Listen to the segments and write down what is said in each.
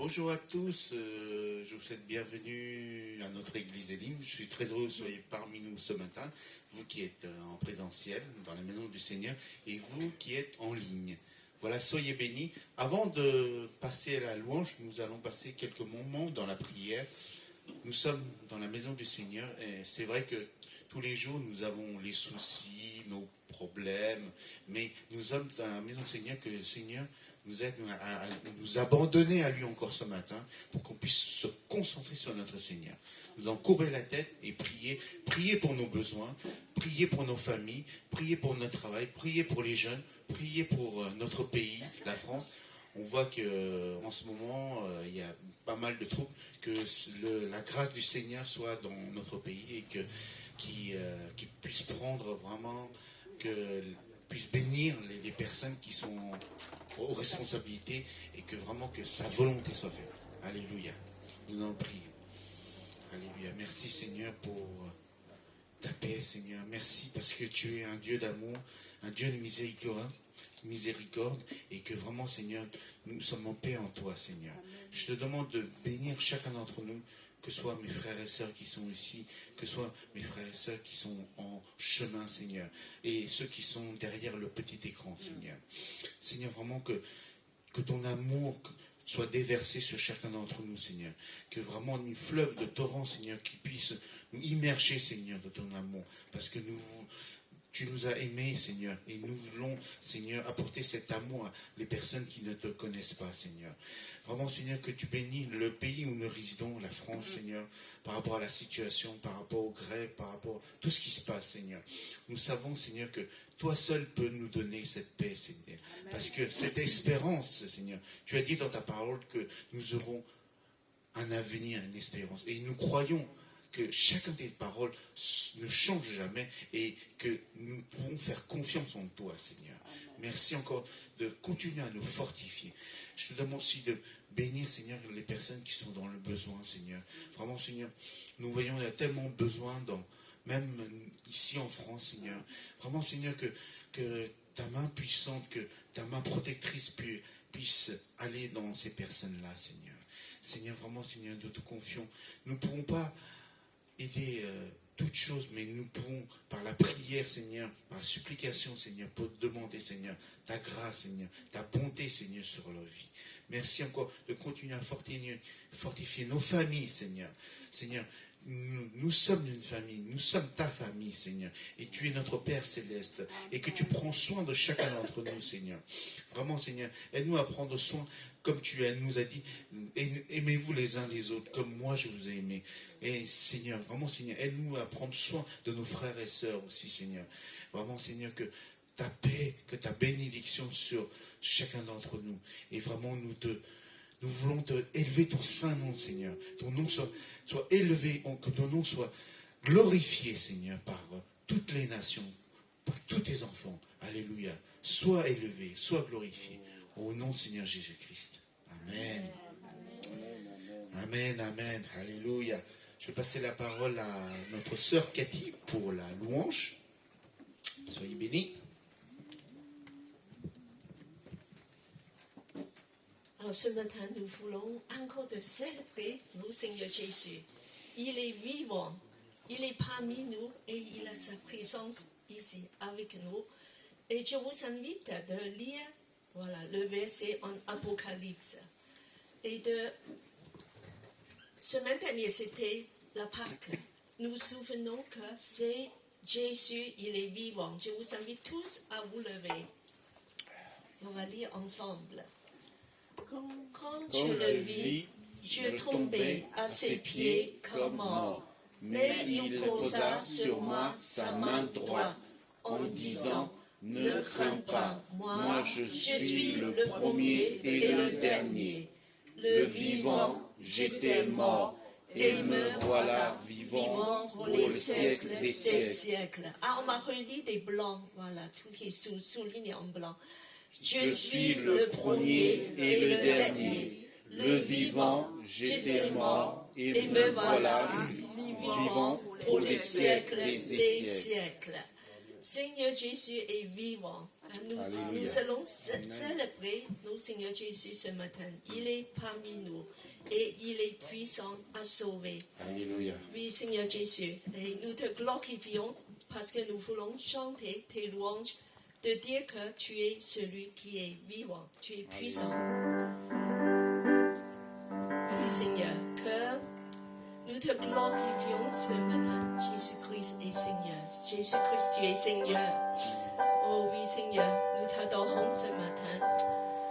Bonjour à tous, je vous souhaite bienvenue à notre église Elim. Je suis très heureux que vous soyez parmi nous ce matin, vous qui êtes en présentiel dans la maison du Seigneur et vous qui êtes en ligne. Voilà, soyez bénis. Avant de passer à la louange, nous allons passer quelques moments dans la prière. Nous sommes dans la maison du Seigneur et c'est vrai que tous les jours nous avons les soucis, nos problèmes, mais nous sommes dans la maison du Seigneur que le Seigneur nous aide à nous abandonner à lui encore ce matin pour qu'on puisse se concentrer sur notre Seigneur. Nous en courber la tête et prier pour nos besoins, prier pour nos familles, prier pour notre travail, prier pour les jeunes, prier pour notre pays, la France. On voit qu'en ce moment, il y a pas mal de troubles, que la grâce du Seigneur soit dans notre pays et qu'il puisse prendre vraiment, puisse bénir les personnes qui sont aux responsabilités et que vraiment que sa volonté soit faite. Alléluia. Nous en prions. Alléluia. Merci Seigneur pour ta paix, Seigneur. Merci parce que tu es un Dieu d'amour, un Dieu de miséricorde et que vraiment, Seigneur, nous sommes en paix en toi, Seigneur. Je te demande de bénir chacun d'entre nous, que ce soit mes frères et sœurs qui sont ici, que ce soit mes frères et sœurs qui sont en chemin, Seigneur, et ceux qui sont derrière le petit écran, Seigneur. Seigneur, vraiment que ton amour soit déversé sur chacun d'entre nous, Seigneur. Que vraiment une fleuve de torrent, Seigneur, qui puisse nous immerger, Seigneur, de ton amour. Parce que tu nous as aimés, Seigneur, et nous voulons, Seigneur, apporter cet amour à les personnes qui ne te connaissent pas, Seigneur. Vraiment, Seigneur, que tu bénis le pays où nous résidons, la France, Seigneur, par rapport à la situation, par rapport aux grèves, par rapport à tout ce qui se passe, Seigneur. Nous savons, Seigneur, que toi seul peux nous donner cette paix, Seigneur. Parce que cette espérance, Seigneur, tu as dit dans ta parole que nous aurons un avenir, une espérance. Et nous croyons que chacune des paroles ne change jamais et que nous pouvons faire confiance en toi, Seigneur. Merci encore de continuer à nous fortifier. Je te demande aussi de bénir, Seigneur, les personnes qui sont dans le besoin, Seigneur. Vraiment, Seigneur, nous voyons qu'il y a tellement besoin, même ici en France, Seigneur. Vraiment, Seigneur, que ta main puissante, que ta main protectrice puisse aller dans ces personnes-là, Seigneur. Seigneur, vraiment, Seigneur, nous te confions. Nous ne pourrons pas aider toutes choses, mais nous pouvons, par la prière, Seigneur, par la supplication, Seigneur, pour te demander, Seigneur, ta grâce, Seigneur, ta bonté, Seigneur, sur leur vie. Merci encore de continuer à fortifier nos familles, Seigneur. Seigneur, nous sommes une famille, nous sommes ta famille, Seigneur, et tu es notre Père céleste, et que tu prends soin de chacun d'entre nous, Seigneur. Vraiment, Seigneur, aide-nous à prendre soin, comme tu nous as dit, aimez-vous les uns les autres, comme moi je vous ai aimé. Et Seigneur, vraiment, Seigneur, aide-nous à prendre soin de nos frères et sœurs aussi, Seigneur. Vraiment, Seigneur, que ta paix, que ta bénédiction sur chacun d'entre nous, et vraiment, nous voulons élever ton saint nom, Seigneur. Ton nom soit élevé, que ton nom soit glorifié, Seigneur, par toutes les nations, par tous tes enfants. Alléluia. Sois élevé, sois glorifié. Au nom de Seigneur Jésus-Christ. Amen. Amen, amen. Alléluia. Je vais passer la parole à notre sœur Cathy pour la louange. Soyez bénis. Alors ce matin, nous voulons encore de célébrer le Seigneur Jésus. Il est vivant, il est parmi nous et il a sa présence ici avec nous. Et je vous invite de lire le verset en Apocalypse. Et semaine dernière, c'était la Pâque. Nous nous souvenons que c'est Jésus, il est vivant. Je vous invite tous à vous lever. On va lire ensemble. Quand je le vis, je tombais à ses pieds comme mort. Mais il posa sur moi sa main droite en disant, ne crains pas, moi je suis le premier et le dernier. Le vivant, j'étais mort, et me voilà vivant pour les siècles des siècles. Ah, on m'a relié des blancs, voilà, tout qui est souligné en blanc. Je suis le premier et le dernier. Le vivant, j'étais mort, et me voilà vivant pour les siècles des siècles. Seigneur Jésus est vivant. Nous Alléluia. allons Amen. célébrer notre Seigneur Jésus ce matin. Il est parmi nous et il est puissant à sauver. Alléluia. Oui, Seigneur Jésus, et nous te glorifions parce que nous voulons chanter tes louanges, de dire que tu es celui qui est vivant, tu es puissant. Oui, Seigneur, que nous te glorifions ce matin. Jésus-Christ est Seigneur. Jésus-Christ, tu es Seigneur. Oh oui, Seigneur, nous t'adorons ce matin.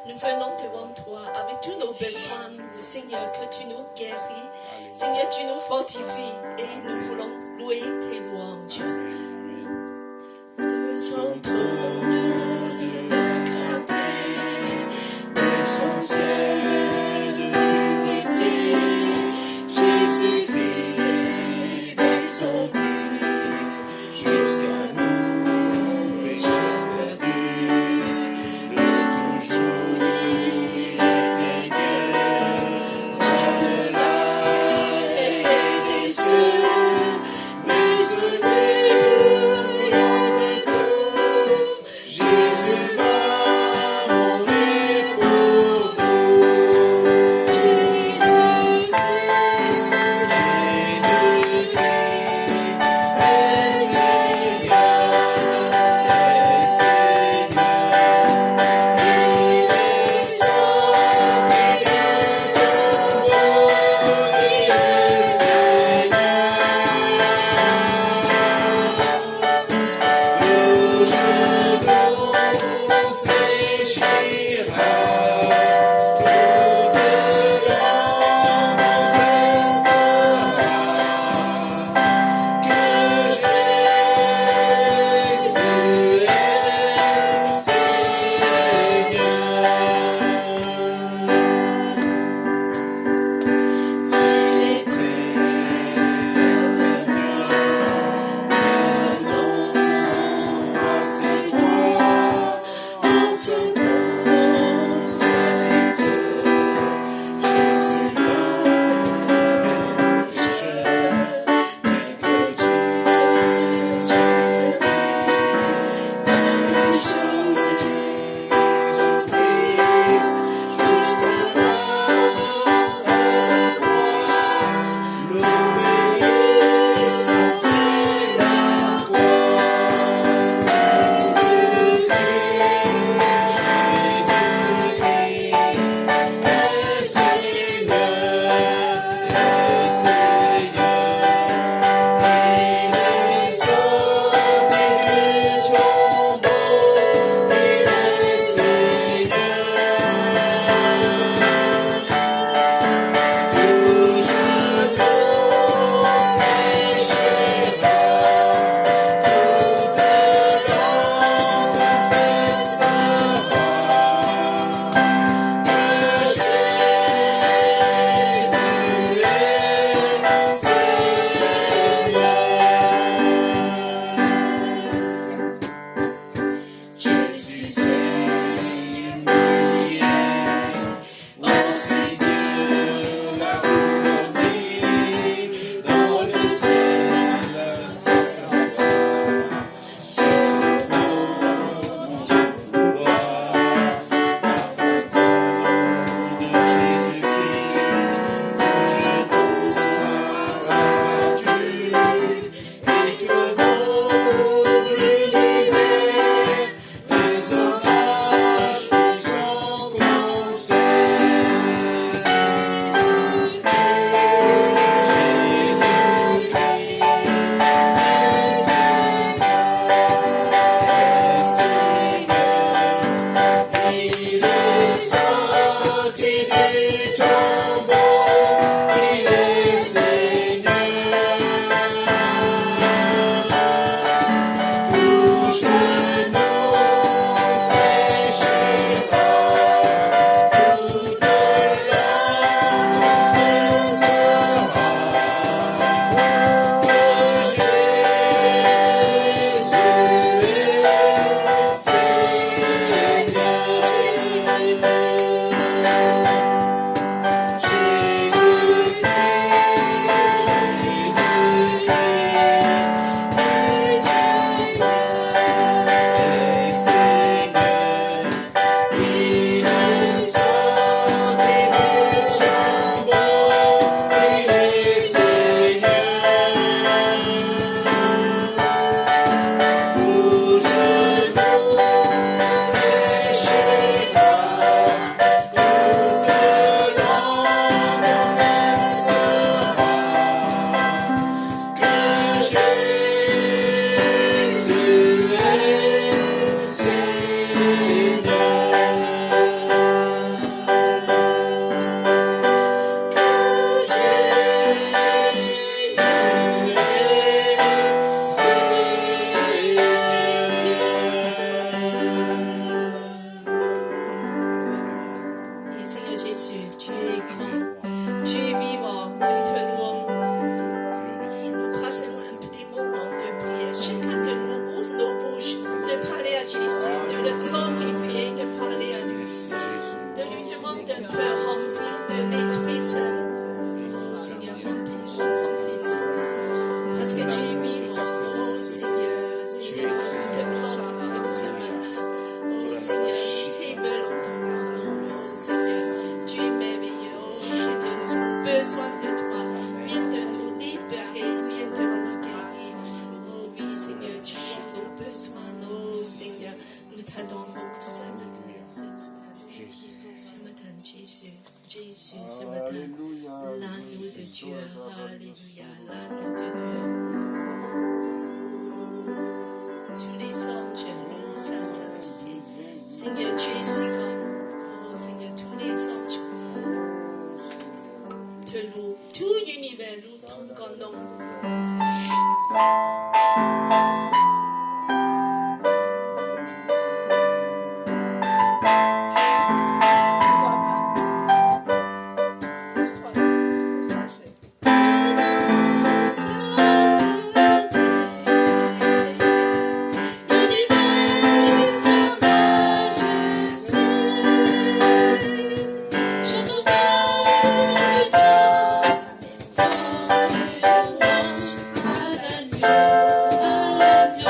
Nous venons devant toi avec tous nos besoins, Seigneur, que tu nous guéris. Seigneur, tu nous fortifies et nous voulons louer tes louanges. De son trône de clarté, de son ciel de pureté, Jésus-Christ est descendu jusqu'à nous, pécheurs perdus. De toujours il est vainqueur, roi de la et des cieux, mais ce débrouillant de tout, bénis. Tu es vivant, nous te louons. Glorifie. Nous passons un petit moment de prière. Chacun de nous ouvre nos bouches de parler à Jésus, de le glorifier, de parler à lui. Merci Jésus. De lui demander un cœur rempli de l'Esprit Saint. Oh Seigneur, remplis-nous, remplis-nous. Parce que tu es vivant, oh Seigneur, Seigneur, nous te glorifions ce matin. Oh Seigneur, tu es bel en ton nom, oh Seigneur, tu es merveilleux, oh Seigneur, nous avons besoin de toi. Viens de nous libérer, viens de nous guérir. Oh oui, Seigneur, tu as nos besoins, oh Seigneur, nous t'adorons ce matin. Jésus. Ce matin, Jésus, Jésus, ce matin, l'agneau de Dieu, alléluia, l'agneau de Dieu. Tous les anges louent sa sainteté. Seigneur, tu es si grand. Oh Seigneur, tous les anges te louent. Tout l'univers loue ton grand nom. Hallelujah.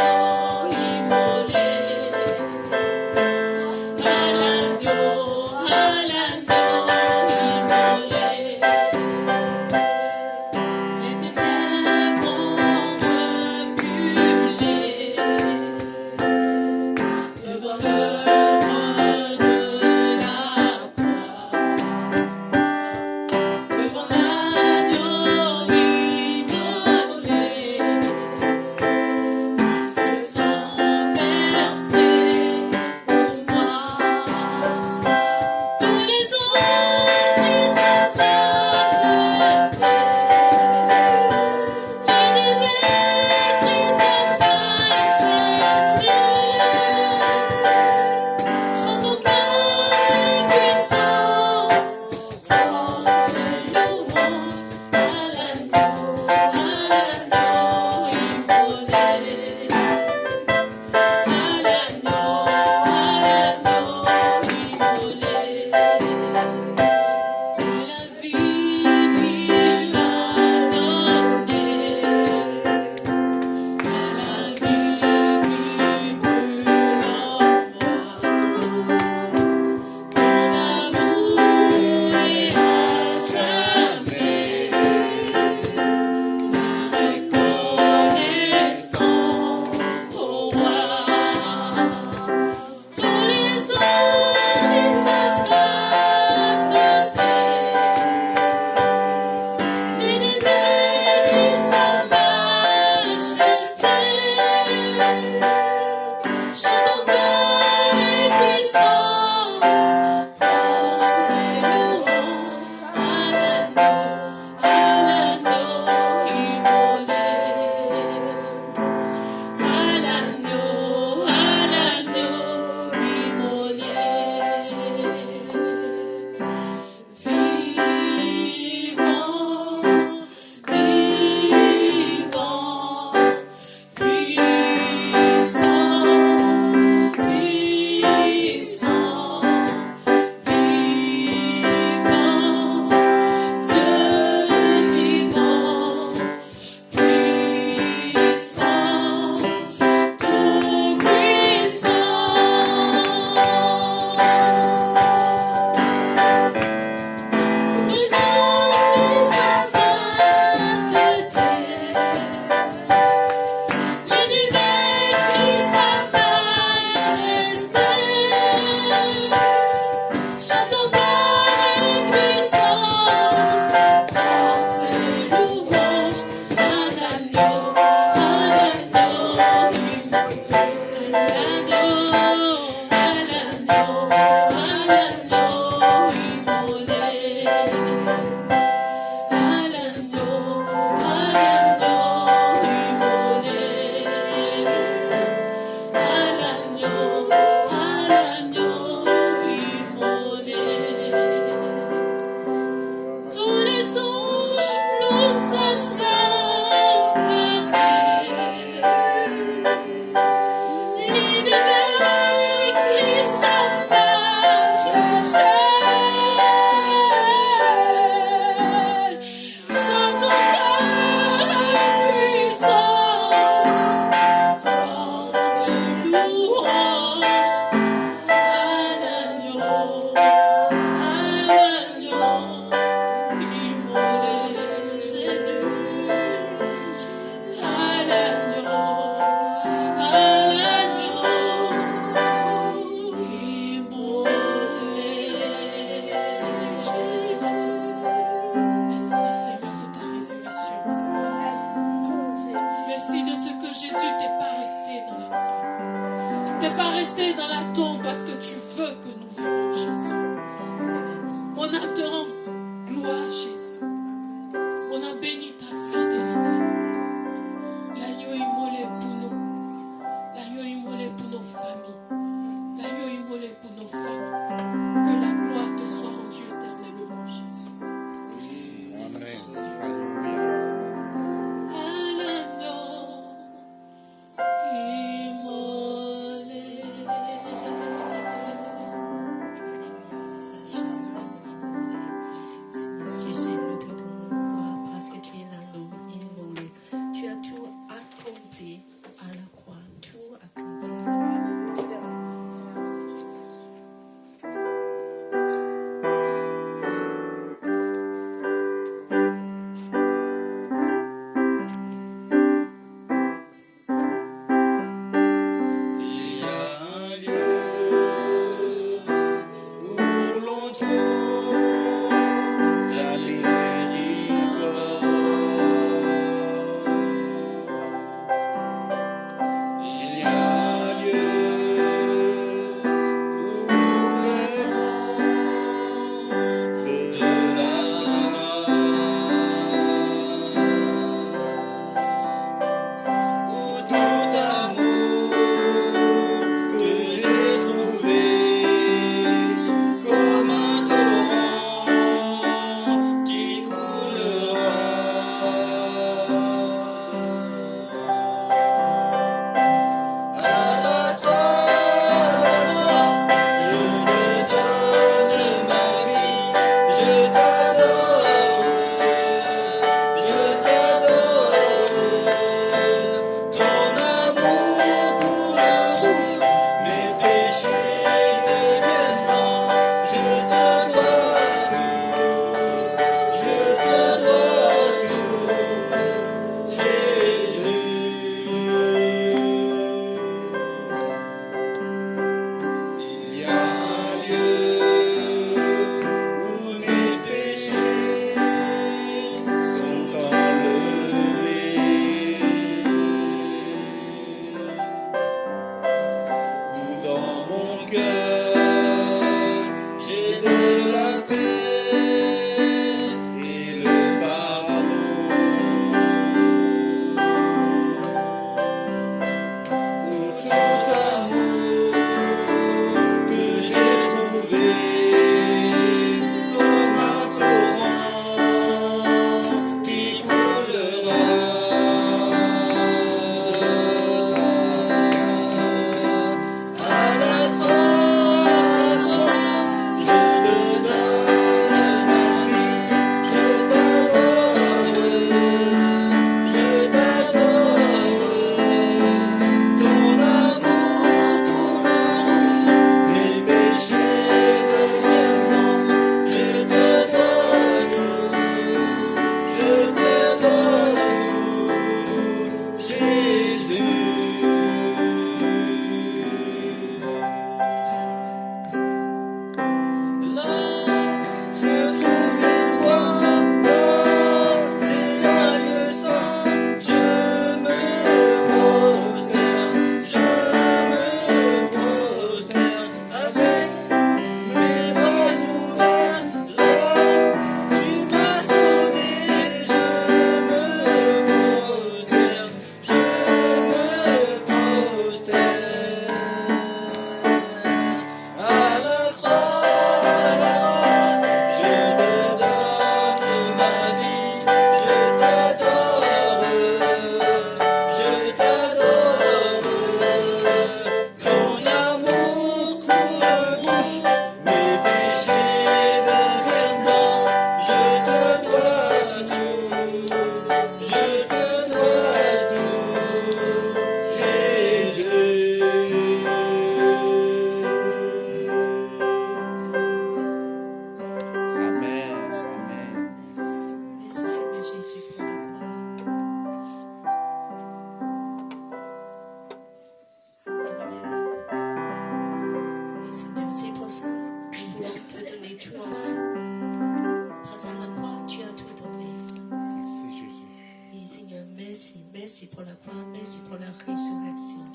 Merci pour la croix, merci pour la résurrection.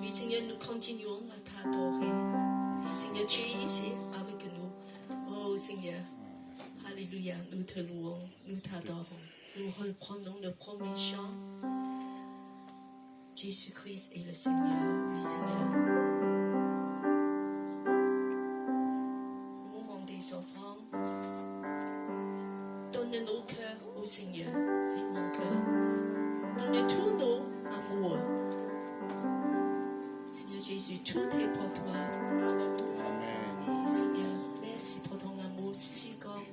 Oui, Seigneur, nous continuons à t'adorer. Oui, Seigneur, tu es ici avec nous. Oh, Seigneur, alléluia, nous te louons, nous t'adorons. Nous reprenons le premier chant. Jésus-Christ est le Seigneur. Oui, Seigneur. Au moment des offrandes, donne nos cœurs au Seigneur. Fais mon cœur. Donne tous nos amours. Seigneur Jésus, tout est pour toi. Et Seigneur, merci pour ton amour si grand,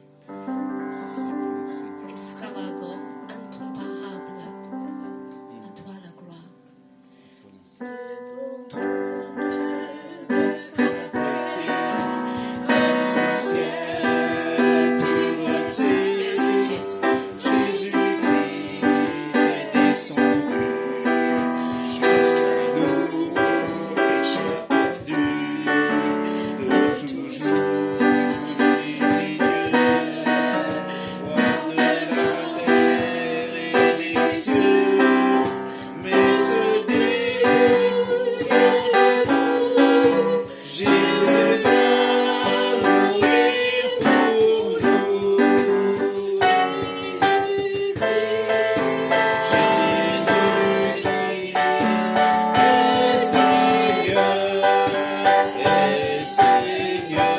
extravagant, incomparable. À toi la gloire. Devant ton trône de grâce, Ciel, pureté. merci Jésus. Jésus-Christ est descendu jusqu'à nous, pécheurs perdus, de toujours l'unique Dieu, roi de la terre et des cieux, mais ce découvert tout, Jésus va mourir pour nous. Jésus-Christ est Seigneur,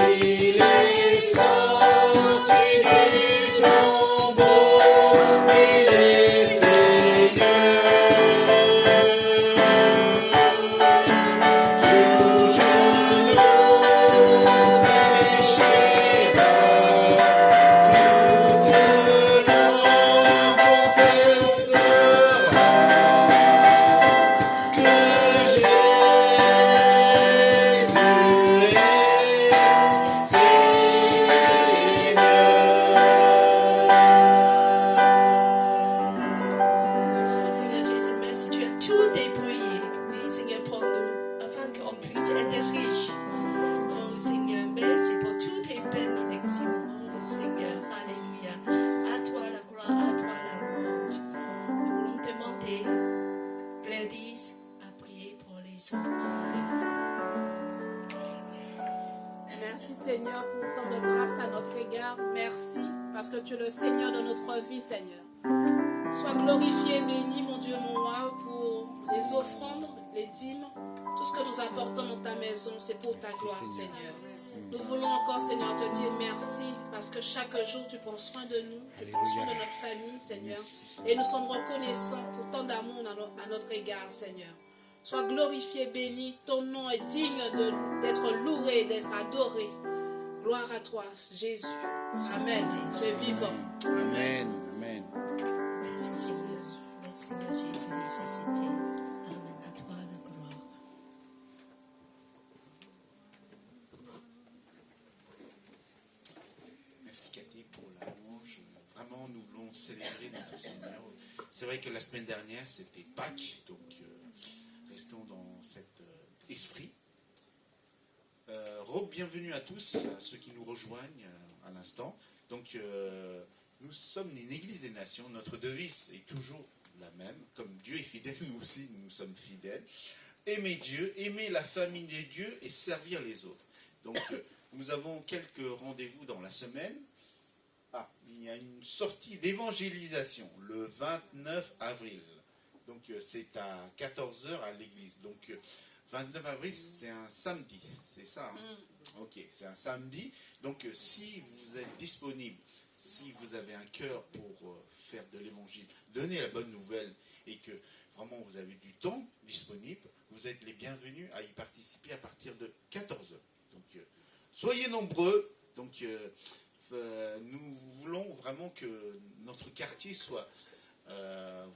il est sorti du tombeau, il est Seigneur. Tout genou fléchira, toute langue confessera que Jésus est Seigneur Jésus, merci, tu as tout déployé, oui, Seigneur, pour nous, afin qu'on puisse être riches. Oh Seigneur, merci pour toutes tes bénédictions. Oh Seigneur, alléluia. À toi la gloire, à toi la louange. Nous voulons demander Gladys à prier pour les offrandes. Merci Seigneur pour tant de grâce à notre égard. Merci parce que tu es le Seigneur de notre vie, Seigneur. Sois glorifié et béni, mon Dieu, mon roi, pour les offrandes, les dîmes, tout ce que nous apportons dans ta maison, c'est pour ta gloire, Seigneur. Nous voulons encore, Seigneur, te dire merci parce que chaque jour, tu prends soin de nous, tu prends soin de notre famille, Seigneur. Et nous sommes reconnaissants pour tant d'amour à notre égard, Seigneur. Sois glorifié, béni, ton nom est digne d'être loué, d'être adoré. Gloire à toi, Jésus. Amen. Tu es vivant. Amen. Amen. Merci Seigneur. Merci Seigneur Jésus, nécessité. Amen. À toi la gloire. Merci Cathy pour la louange. Vraiment, nous voulons célébrer notre Seigneur. C'est vrai que la semaine dernière, c'était Pâques, donc restons dans cet esprit. Bienvenue à tous, à ceux qui nous rejoignent à l'instant. Donc, nous sommes une église des nations. Notre devise est toujours la même. Comme Dieu est fidèle, nous aussi, nous sommes fidèles. Aimer Dieu, aimer la famille de Dieu et servir les autres. Donc, nous avons quelques rendez-vous dans la semaine. Il y a une sortie d'évangélisation le 29 avril. Donc, c'est à 14h à l'église. Donc, 29 avril, c'est un samedi, c'est ça hein? Ok, c'est un samedi. Donc, si vous êtes disponible, si vous avez un cœur pour faire de l'évangile, donner la bonne nouvelle et que vraiment vous avez du temps disponible, vous êtes les bienvenus à y participer à partir de 14h. Donc, soyez nombreux. Donc, nous voulons vraiment que notre quartier soit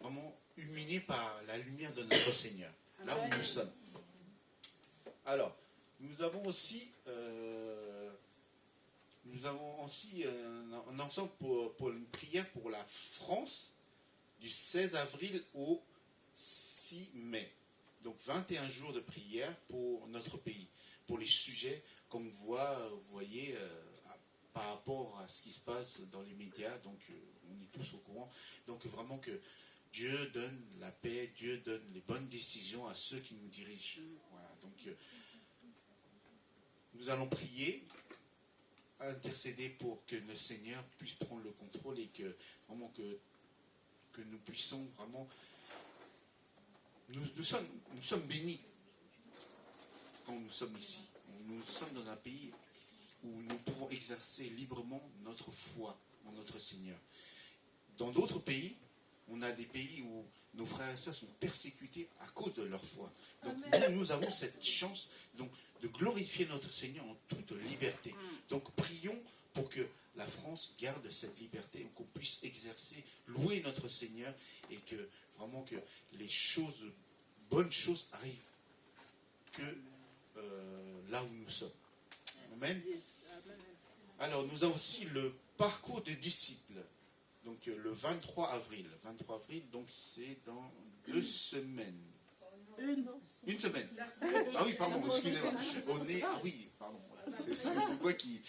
vraiment illuminé par la lumière de notre Seigneur, là où nous sommes. Alors, nous avons aussi un ensemble pour une prière pour la France du 16 avril au 6 mai. Donc 21 jours de prière pour notre pays, pour les sujets qu'on voit, vous voyez, par rapport à ce qui se passe dans les médias, donc on est tous au courant. Donc vraiment que Dieu donne la paix, Dieu donne les bonnes décisions à ceux qui nous dirigent. Voilà, donc nous allons prier, intercéder pour que le Seigneur puisse prendre le contrôle et que vraiment que nous puissions vraiment... Nous sommes bénis quand nous sommes ici. Nous sommes dans un pays où nous pouvons exercer librement notre foi en notre Seigneur. Dans d'autres pays, on a des pays où nos frères et sœurs sont persécutés à cause de leur foi. Donc nous avons cette chance donc, de glorifier notre Seigneur en toute liberté. Donc prions pour que la France garde cette liberté, qu'on puisse exercer, louer notre Seigneur et que vraiment que les choses, bonnes choses arrivent que là où nous sommes. Amen. Alors nous avons aussi le parcours de disciples. Donc le 23 avril. 23 avril, donc c'est dans 2 semaines. Une semaine. Ah oui, pardon, excusez-moi. On est... Ah oui, pardon. C'est moi qui...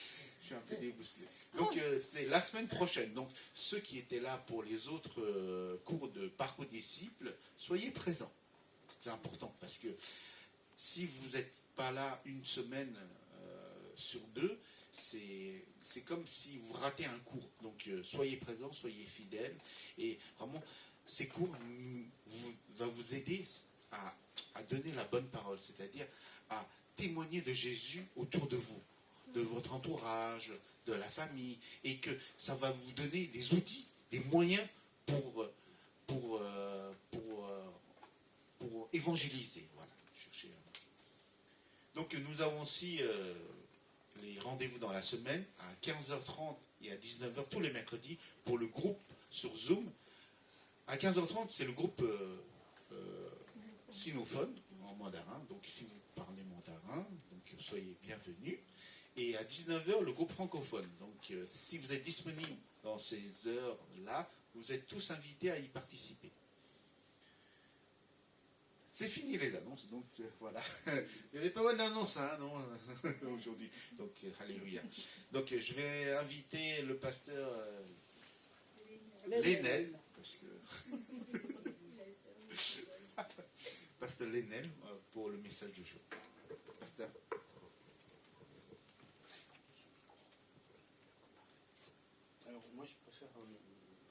Je suis un peu débousselé. Donc c'est la semaine prochaine. Donc ceux qui étaient là pour les autres cours de parcours disciples, soyez présents. C'est important parce que si vous n'êtes pas là une semaine sur 2, c'est comme si vous ratez un cours. Donc soyez présents, soyez fidèles. Et vraiment, ces cours vont vous aider à donner la bonne parole, c'est-à-dire à témoigner de Jésus autour de vous, de votre entourage, de la famille, et que ça va vous donner des outils, des moyens pour évangéliser. Voilà, chercher. Donc nous avons aussi les rendez-vous dans la semaine à 15h30 et à 19h tous les mercredis pour le groupe sur Zoom. À 15h30, c'est le groupe sinophone en mandarin. Donc si vous parlez mandarin, donc soyez bienvenus. Et à 19h, le groupe francophone. Donc si vous êtes disponible dans ces heures-là, vous êtes tous invités à y participer. C'est fini les annonces, donc voilà. Il n'y avait pas mal d'annonces non, aujourd'hui. Donc, alléluia. Donc, je vais inviter le pasteur Lénel, parce que... pasteur Lénel, pour le message du jour. Pasteur. Alors, moi, je préfère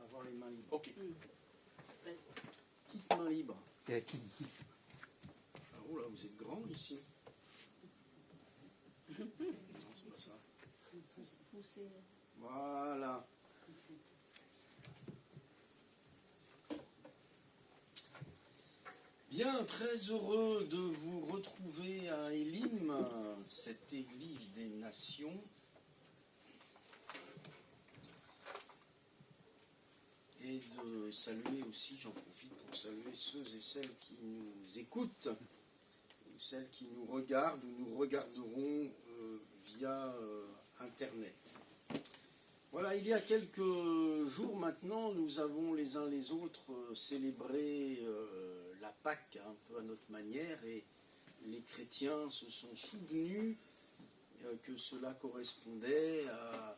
avoir les mains libres. Ok. Petite main libre. Oh là, vous êtes grand ici. Non, c'est pas ça. Voilà. Bien, très heureux de vous retrouver à Élim, cette église des nations. Et de saluer aussi, j'en profite pour saluer ceux et celles qui nous écoutent, ou celles qui nous regardent ou nous regarderont via Internet. Voilà, il y a quelques jours maintenant, nous avons les uns les autres célébré la Pâque un peu à notre manière, et les chrétiens se sont souvenus que cela correspondait à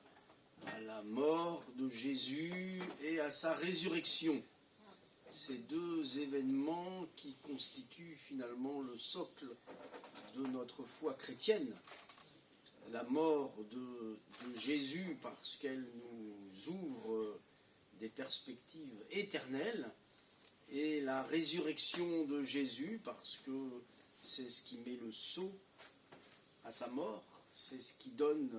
la mort de Jésus et à sa résurrection. Ces deux événements qui constituent finalement le socle de notre foi chrétienne. La mort de Jésus parce qu'elle nous ouvre des perspectives éternelles, et la résurrection de Jésus parce que c'est ce qui met le sceau à sa mort, c'est ce qui donne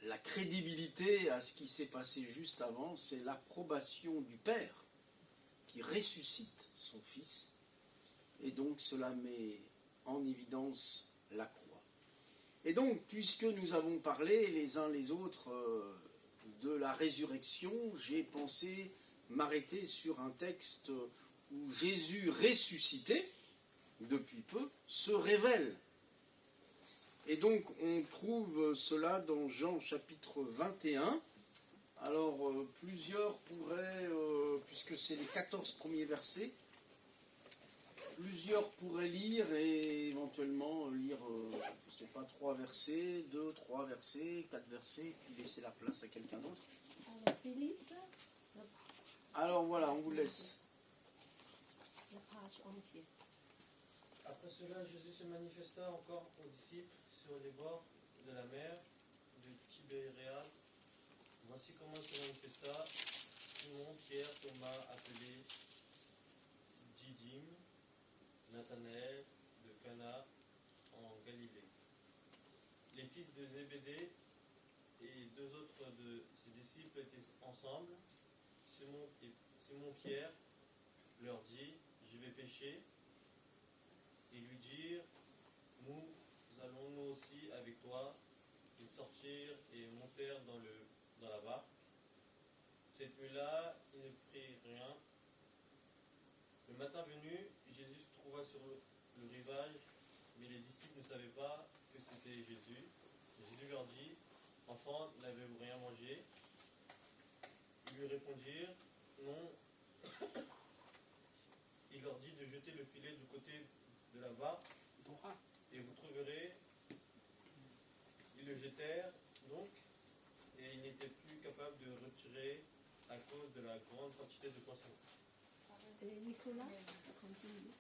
la crédibilité à ce qui s'est passé juste avant, c'est l'approbation du Père qui ressuscite son Fils, et donc cela met en évidence la croix. Et donc, puisque nous avons parlé les uns les autres de la résurrection, j'ai pensé m'arrêter sur un texte où Jésus ressuscité, depuis peu, se révèle. Et donc, on trouve cela dans Jean chapitre 21. Alors, plusieurs pourraient, puisque c'est les 14 premiers versets, Plusieurs pourraient lire et éventuellement lire, je ne sais pas, 3 versets, 2, 3 versets, 4 versets, puis laisser la place à quelqu'un d'autre. Alors, Philippe, Alors voilà, on vous laisse. la page entière. Après cela, Jésus se manifesta encore aux disciples sur les bords de la mer de Tibériade. Voici comment il se manifesta: Simon, Pierre, Thomas, appelé Didyme, Nathanaël de Cana en Galilée, les fils de Zébédée et 2 autres de ses disciples étaient ensemble. Simon Pierre leur dit: Je vais pêcher. Ils lui dirent: Nous allons nous aussi avec toi. Ils sortirent et montèrent dans la barque. Cette nuit-là, ils ne prirent rien. Le matin venu, Jésus se trouva sur le rivage, mais les disciples ne savaient pas que c'était Jésus. Jésus leur dit: Enfants, n'avez-vous rien mangé? Ils lui répondirent: Non. Il leur dit de jeter le filet du côté de la barque, et vous trouverez. Ils le jetèrent donc, et ils n'étaient plus capables de retirer à cause de la grande quantité de poissons. Et Nicolas, continue.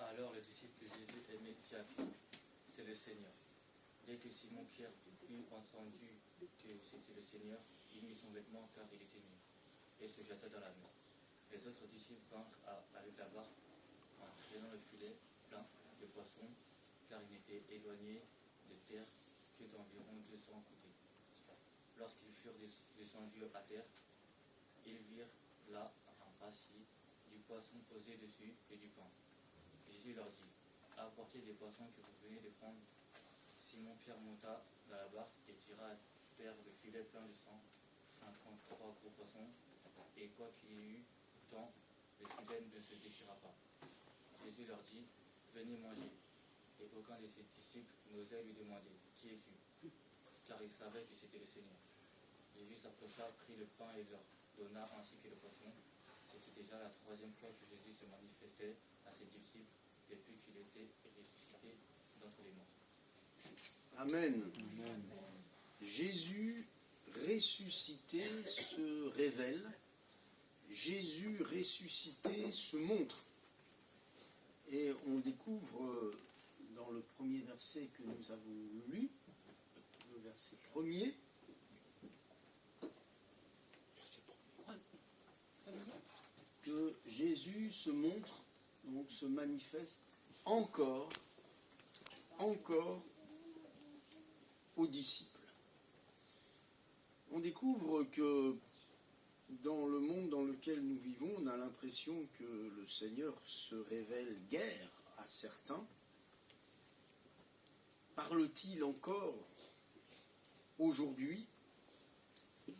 Alors le disciple de Jésus aimait Jacques, c'est le Seigneur. Dès que Simon Pierre eut entendu que c'était le Seigneur, il mit son vêtement car il était nu, et se jeta dans la mer. Les autres disciples vinrent avec la barque en traînant le filet plein de poissons, car il n'était éloigné de terre que d'environ 200 coudées. Lorsqu'ils furent descendus à terre, ils virent là un rassis, du poisson posé dessus et du pain. Jésus leur dit: Apportez des poissons que vous venez de prendre. Simon Pierre monta dans la barque et tira à terre le filet plein de 153 gros poissons, et quoi qu'il y ait eu tant, le filet ne se déchira pas. Jésus leur dit: Venez manger. Et aucun de ses disciples n'osait lui demander: Qui es-tu? Car il savait que c'était le Seigneur. Jésus s'approcha, prit le pain et leur donna ainsi que le poisson. C'était déjà la 3e fois que Jésus se manifestait à ses disciples depuis qu'il était ressuscité d'entre les morts. Amen. Amen. Jésus ressuscité se révèle. Jésus ressuscité se montre. Et on découvre dans le premier verset que nous avons lu, le verset 1er, que Jésus se montre, donc se manifeste encore aux disciples. On découvre que dans le monde dans lequel nous vivons, on a l'impression que le Seigneur se révèle guère à certains. Parle-t-il encore aujourd'hui?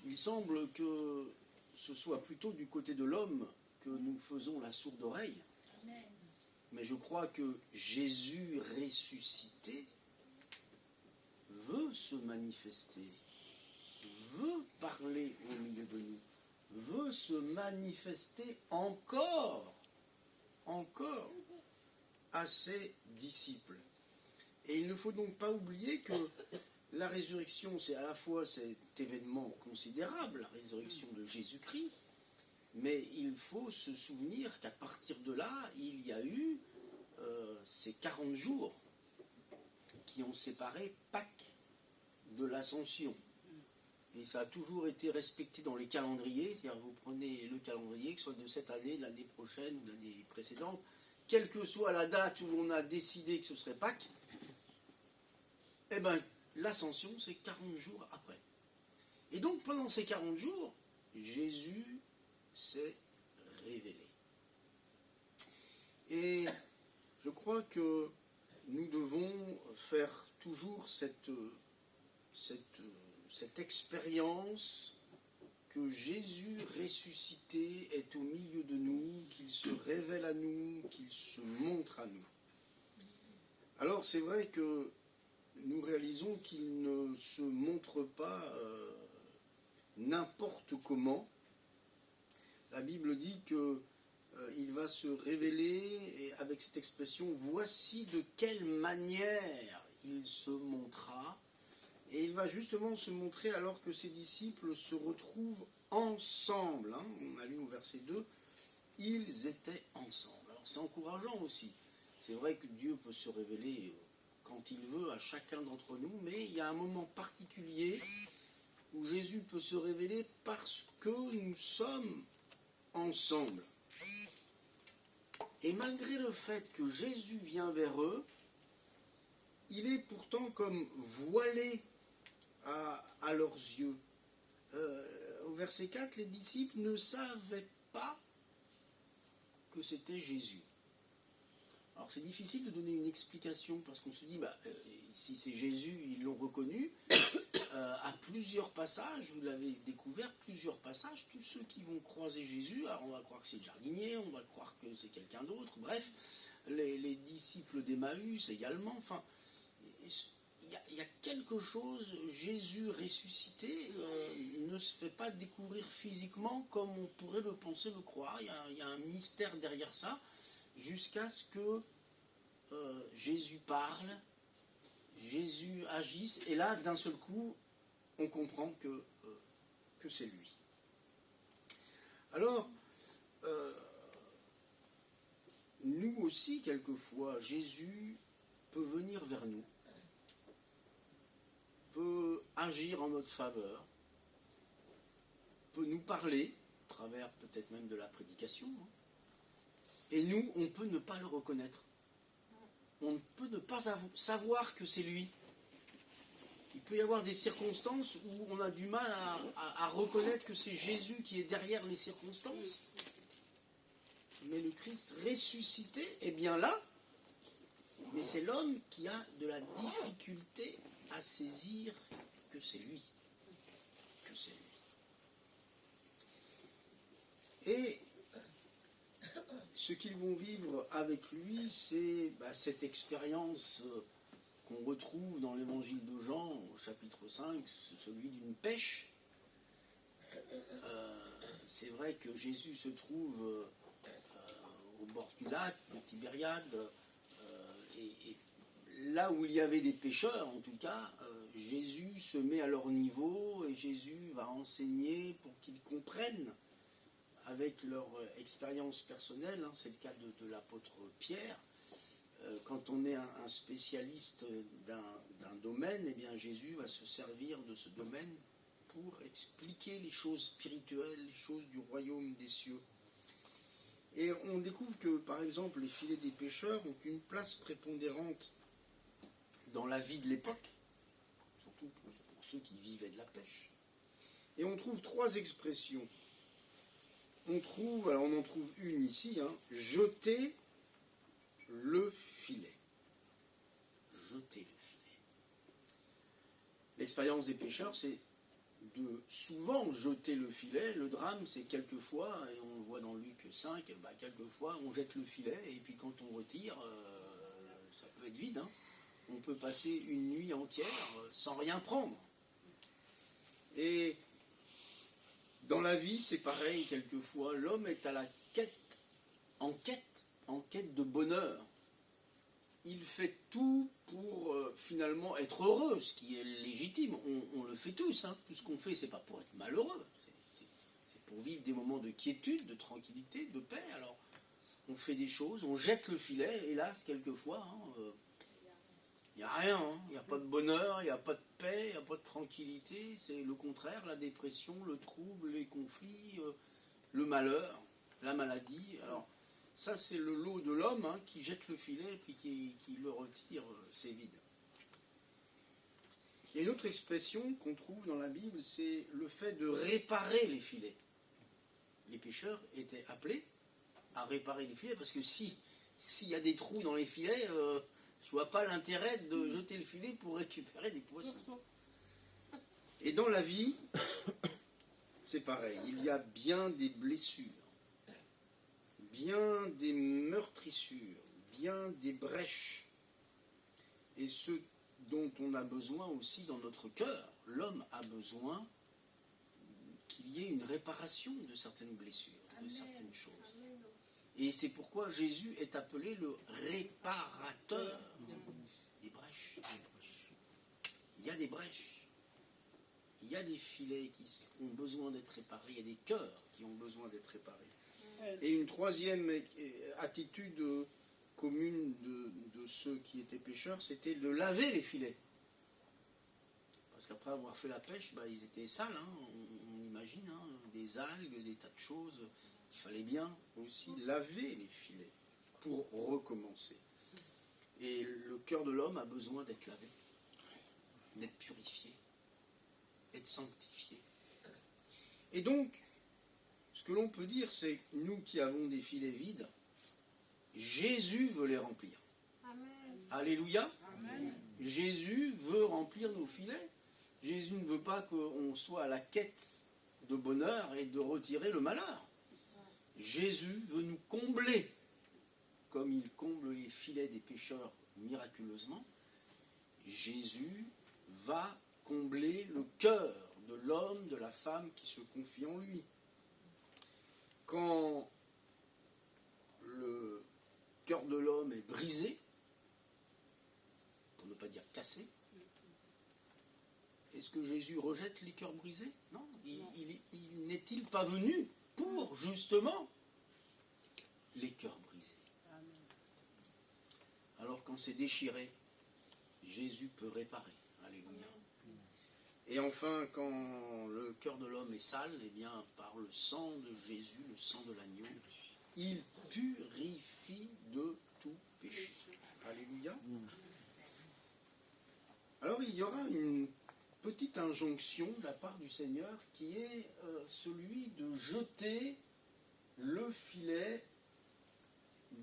Il semble que ce soit plutôt du côté de l'homme que nous faisons la sourde oreille. Amen. Mais je crois que Jésus ressuscité veut se manifester, veut parler au milieu de nous, veut se manifester encore à ses disciples. Et il ne faut donc pas oublier que la résurrection, c'est à la fois cet événement considérable, la résurrection de Jésus-Christ, mais il faut se souvenir qu'à partir de là, il y a eu ces 40 jours qui ont séparé Pâques de l'Ascension. Et ça a toujours été respecté dans les calendriers, c'est-à-dire vous prenez le calendrier, que ce soit de cette année, de l'année prochaine, de l'année précédente, quelle que soit la date où on a décidé que ce serait Pâques, eh bien, l'Ascension, c'est 40 jours après. Et donc, pendant ces 40 jours, Jésus s'est révélé. Et je crois que nous devons faire toujours cette expérience que Jésus ressuscité est au milieu de nous, qu'il se révèle à nous, qu'il se montre à nous. Alors c'est vrai que nous réalisons qu'il ne se montre pas n'importe comment. La Bible dit que il va se révéler et avec cette expression « voici de quelle manière il se montra ». Et il va justement se montrer alors que ses disciples se retrouvent ensemble. Hein. On a lu au verset 2, ils étaient ensemble. Alors c'est encourageant aussi. C'est vrai que Dieu peut se révéler quand il veut à chacun d'entre nous, mais il y a un moment particulier où Jésus peut se révéler parce que nous sommes ensemble. Et malgré le fait que Jésus vient vers eux, il est pourtant comme voilé à leurs yeux. Au verset 4, les disciples ne savaient pas que c'était Jésus. Alors c'est difficile de donner une explication parce qu'on se dit, si c'est Jésus, ils l'ont reconnu. À plusieurs passages, vous l'avez découvert, plusieurs passages, tous ceux qui vont croiser Jésus, alors on va croire que c'est le jardinier, on va croire que c'est quelqu'un d'autre, bref, les disciples d'Emmaüs également, enfin, il y a quelque chose, Jésus ressuscité ne se fait pas découvrir physiquement comme on pourrait le penser, le croire, il y a un mystère derrière ça, jusqu'à ce que Jésus parle, Jésus agisse, et là, d'un seul coup, on comprend que c'est lui. Alors, nous aussi, quelquefois, Jésus peut venir vers nous, peut agir en notre faveur, peut nous parler, à travers peut-être même de la prédication, hein, et nous, on peut ne pas le reconnaître. On peut ne pas savoir que c'est lui. Il peut y avoir des circonstances où on a du mal à reconnaître que c'est Jésus qui est derrière les circonstances. Mais le Christ ressuscité est bien là, mais c'est l'homme qui a de la difficulté à saisir que c'est lui. Que c'est lui. Et ce qu'ils vont vivre avec lui, c'est cette expérience qu'on retrouve dans l'évangile de Jean, au chapitre 5, celui d'une pêche. C'est vrai que Jésus se trouve au bord du lac, de Tibériade, et là où il y avait des pêcheurs, en tout cas, Jésus se met à leur niveau, et Jésus va enseigner pour qu'ils comprennent avec leur expérience personnelle, hein, c'est le cas de l'apôtre Pierre. Quand on est un spécialiste d'un domaine, eh bien Jésus va se servir de ce domaine pour expliquer les choses spirituelles, les choses du royaume des cieux. Et on découvre que, par exemple, les filets des pêcheurs ont une place prépondérante dans la vie de l'époque, surtout pour ceux qui vivaient de la pêche. Et on trouve trois expressions. On en trouve une ici, hein, jeter le filet. Jeter le filet. L'expérience des pêcheurs, c'est de souvent jeter le filet. Le drame, c'est quelquefois, et on le voit dans Luc 5, quelquefois on jette le filet, et puis quand on retire, ça peut être vide. Hein. On peut passer une nuit entière sans rien prendre. Et dans la vie, c'est pareil, quelquefois, l'homme est à la quête, en quête de bonheur. Il fait tout pour finalement être heureux, ce qui est légitime. On le fait tous, hein. Tout ce qu'on fait, c'est pas pour être malheureux, c'est pour vivre des moments de quiétude, de tranquillité, de paix. Alors, on fait des choses, on jette le filet, hélas, quelquefois, il n'y a rien, hein. Il n'y a pas de bonheur, il n'y a pas de paix, il n'y a pas de tranquillité, c'est le contraire, la dépression, le trouble, les conflits, le malheur, la maladie. Alors, ça, c'est le lot de l'homme, hein, qui jette le filet et puis qui le retire, c'est vide. Il y a une autre expression qu'on trouve dans la Bible, c'est le fait de réparer les filets. Les pêcheurs étaient appelés à réparer les filets, parce que s'il y a des trous dans les filets, je ne vois pas l'intérêt de jeter le filet pour récupérer des poissons. Et dans la vie, c'est pareil, il y a bien des blessures, bien des meurtrissures, bien des brèches, et ce dont on a besoin aussi dans notre cœur. L'homme a besoin qu'il y ait une réparation de certaines blessures, de certaines choses. Et c'est pourquoi Jésus est appelé le réparateur des brèches. Il y a des brèches. Il y a des filets qui ont besoin d'être réparés. Il y a des cœurs qui ont besoin d'être réparés. Et une troisième attitude commune de ceux qui étaient pêcheurs, c'était de laver les filets. Parce qu'après avoir fait la pêche, ils étaient sales, hein, on imagine, hein, des algues, des tas de choses. Il fallait bien aussi laver les filets pour recommencer. Et le cœur de l'homme a besoin d'être lavé, d'être purifié, d'être sanctifié. Et donc, ce que l'on peut dire, c'est que nous qui avons des filets vides, Jésus veut les remplir. Amen. Alléluia. Amen. Jésus veut remplir nos filets. Jésus ne veut pas qu'on soit à la quête de bonheur et de retirer le malheur. Jésus veut nous combler, comme il comble les filets des pécheurs miraculeusement. Jésus va combler le cœur de l'homme, de la femme qui se confie en lui. Quand le cœur de l'homme est brisé, pour ne pas dire cassé, est-ce que Jésus rejette les cœurs brisés? Non. Il n'est-il pas venu pour justement les cœurs brisés? Alors quand c'est déchiré, Jésus peut réparer. Alléluia. Et enfin, quand le cœur de l'homme est sale, eh bien, par le sang de Jésus, le sang de l'agneau, il purifie de tout péché. Alléluia. Alors il y aura une petite injonction de la part du Seigneur qui est celui de jeter le filet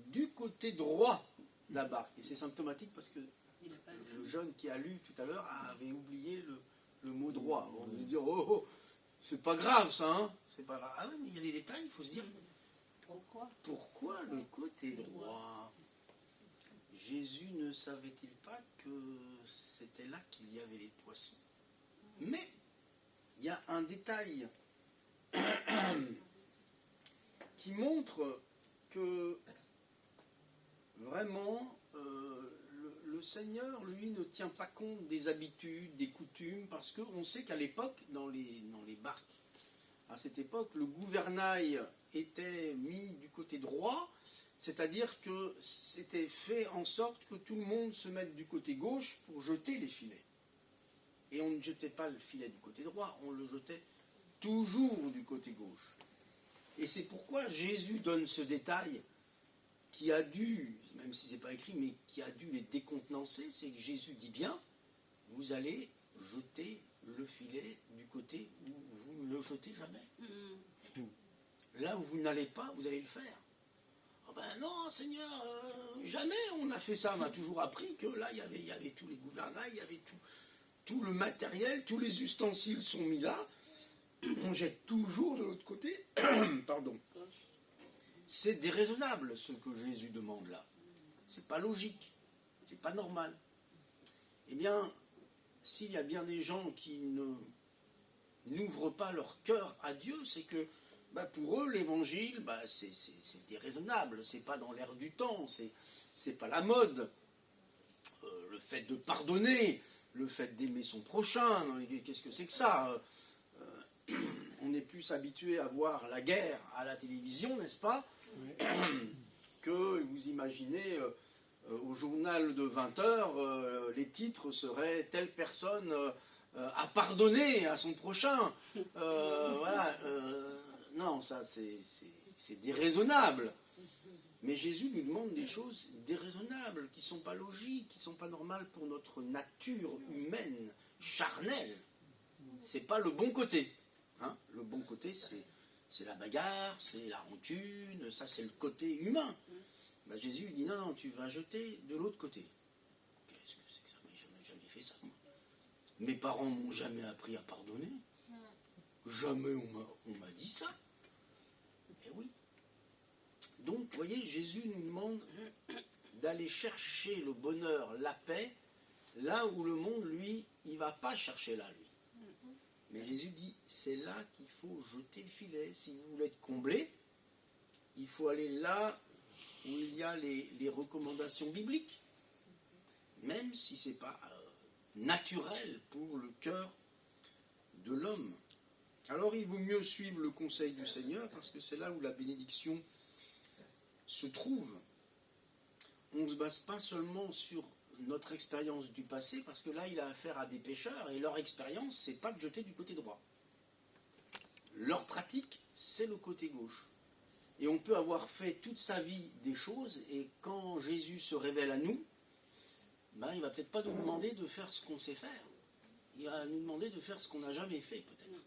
du côté droit de la barque. Et c'est symptomatique parce que le jeune qui a lu tout à l'heure avait oublié le mot droit. On va dire, oh, c'est pas grave ça, hein? C'est pas grave. Ah oui, mais il y a des détails, il faut se dire, pourquoi le côté droit? Jésus ne savait-il pas que c'était là qu'il y avait les poissons? Mais il y a un détail qui montre que vraiment le Seigneur, lui, ne tient pas compte des habitudes, des coutumes, parce qu'on sait qu'à l'époque, dans les barques, à cette époque, le gouvernail était mis du côté droit, c'est-à-dire que c'était fait en sorte que tout le monde se mette du côté gauche pour jeter les filets. Et on ne jetait pas le filet du côté droit, on le jetait toujours du côté gauche. Et c'est pourquoi Jésus donne ce détail qui a dû, même si ce n'est pas écrit, mais qui a dû les décontenancer, c'est que Jésus dit bien, vous allez jeter le filet du côté où vous ne le jetez jamais. Là où vous n'allez pas, vous allez le faire. Oh ben non, Seigneur, jamais on a fait ça. On a toujours appris que là, il y avait tous les gouvernails, il y avait tout le matériel, tous les ustensiles sont mis là. On jette toujours de l'autre côté. Pardon. C'est déraisonnable ce que Jésus demande là. C'est pas logique. C'est pas normal. Eh bien, s'il y a bien des gens qui n'ouvrent pas leur cœur à Dieu, c'est que pour eux, l'évangile, c'est déraisonnable. C'est pas dans l'air du temps. C'est pas la mode. Le fait de pardonner, le fait d'aimer son prochain, qu'est-ce que c'est que ça? On est plus habitué à voir la guerre à la télévision, n'est-ce pas? Que vous imaginez au journal de 20h, les titres seraient telle personne a pardonné à son prochain. Voilà. Non, ça c'est déraisonnable. Mais Jésus nous demande des choses déraisonnables, qui ne sont pas logiques, qui ne sont pas normales pour notre nature humaine, charnelle. C'est pas le bon côté. Hein? Le bon côté, c'est la bagarre, c'est la rancune, ça c'est le côté humain. Jésus dit non, tu vas jeter de l'autre côté. Qu'est-ce que c'est que ça? Mais je n'ai jamais fait ça. Moi. Mes parents m'ont jamais appris à pardonner. Jamais on m'a dit ça. Eh oui. Donc, vous voyez, Jésus nous demande d'aller chercher le bonheur, la paix, là où le monde, lui, il ne va pas chercher là, lui. Mais Jésus dit, c'est là qu'il faut jeter le filet. Si vous voulez être comblé, il faut aller là où il y a les recommandations bibliques, même si ce n'est pas naturel pour le cœur de l'homme. Alors il vaut mieux suivre le conseil du Seigneur, parce que c'est là où la bénédiction se trouve. On ne se base pas seulement sur notre expérience du passé, parce que là il a affaire à des pécheurs, et leur expérience, c'est pas de jeter du côté droit. Leur pratique, c'est le côté gauche. Et on peut avoir fait toute sa vie des choses, et quand Jésus se révèle à nous, ben, il ne va peut-être pas nous demander de faire ce qu'on sait faire. Il va nous demander de faire ce qu'on n'a jamais fait, peut-être.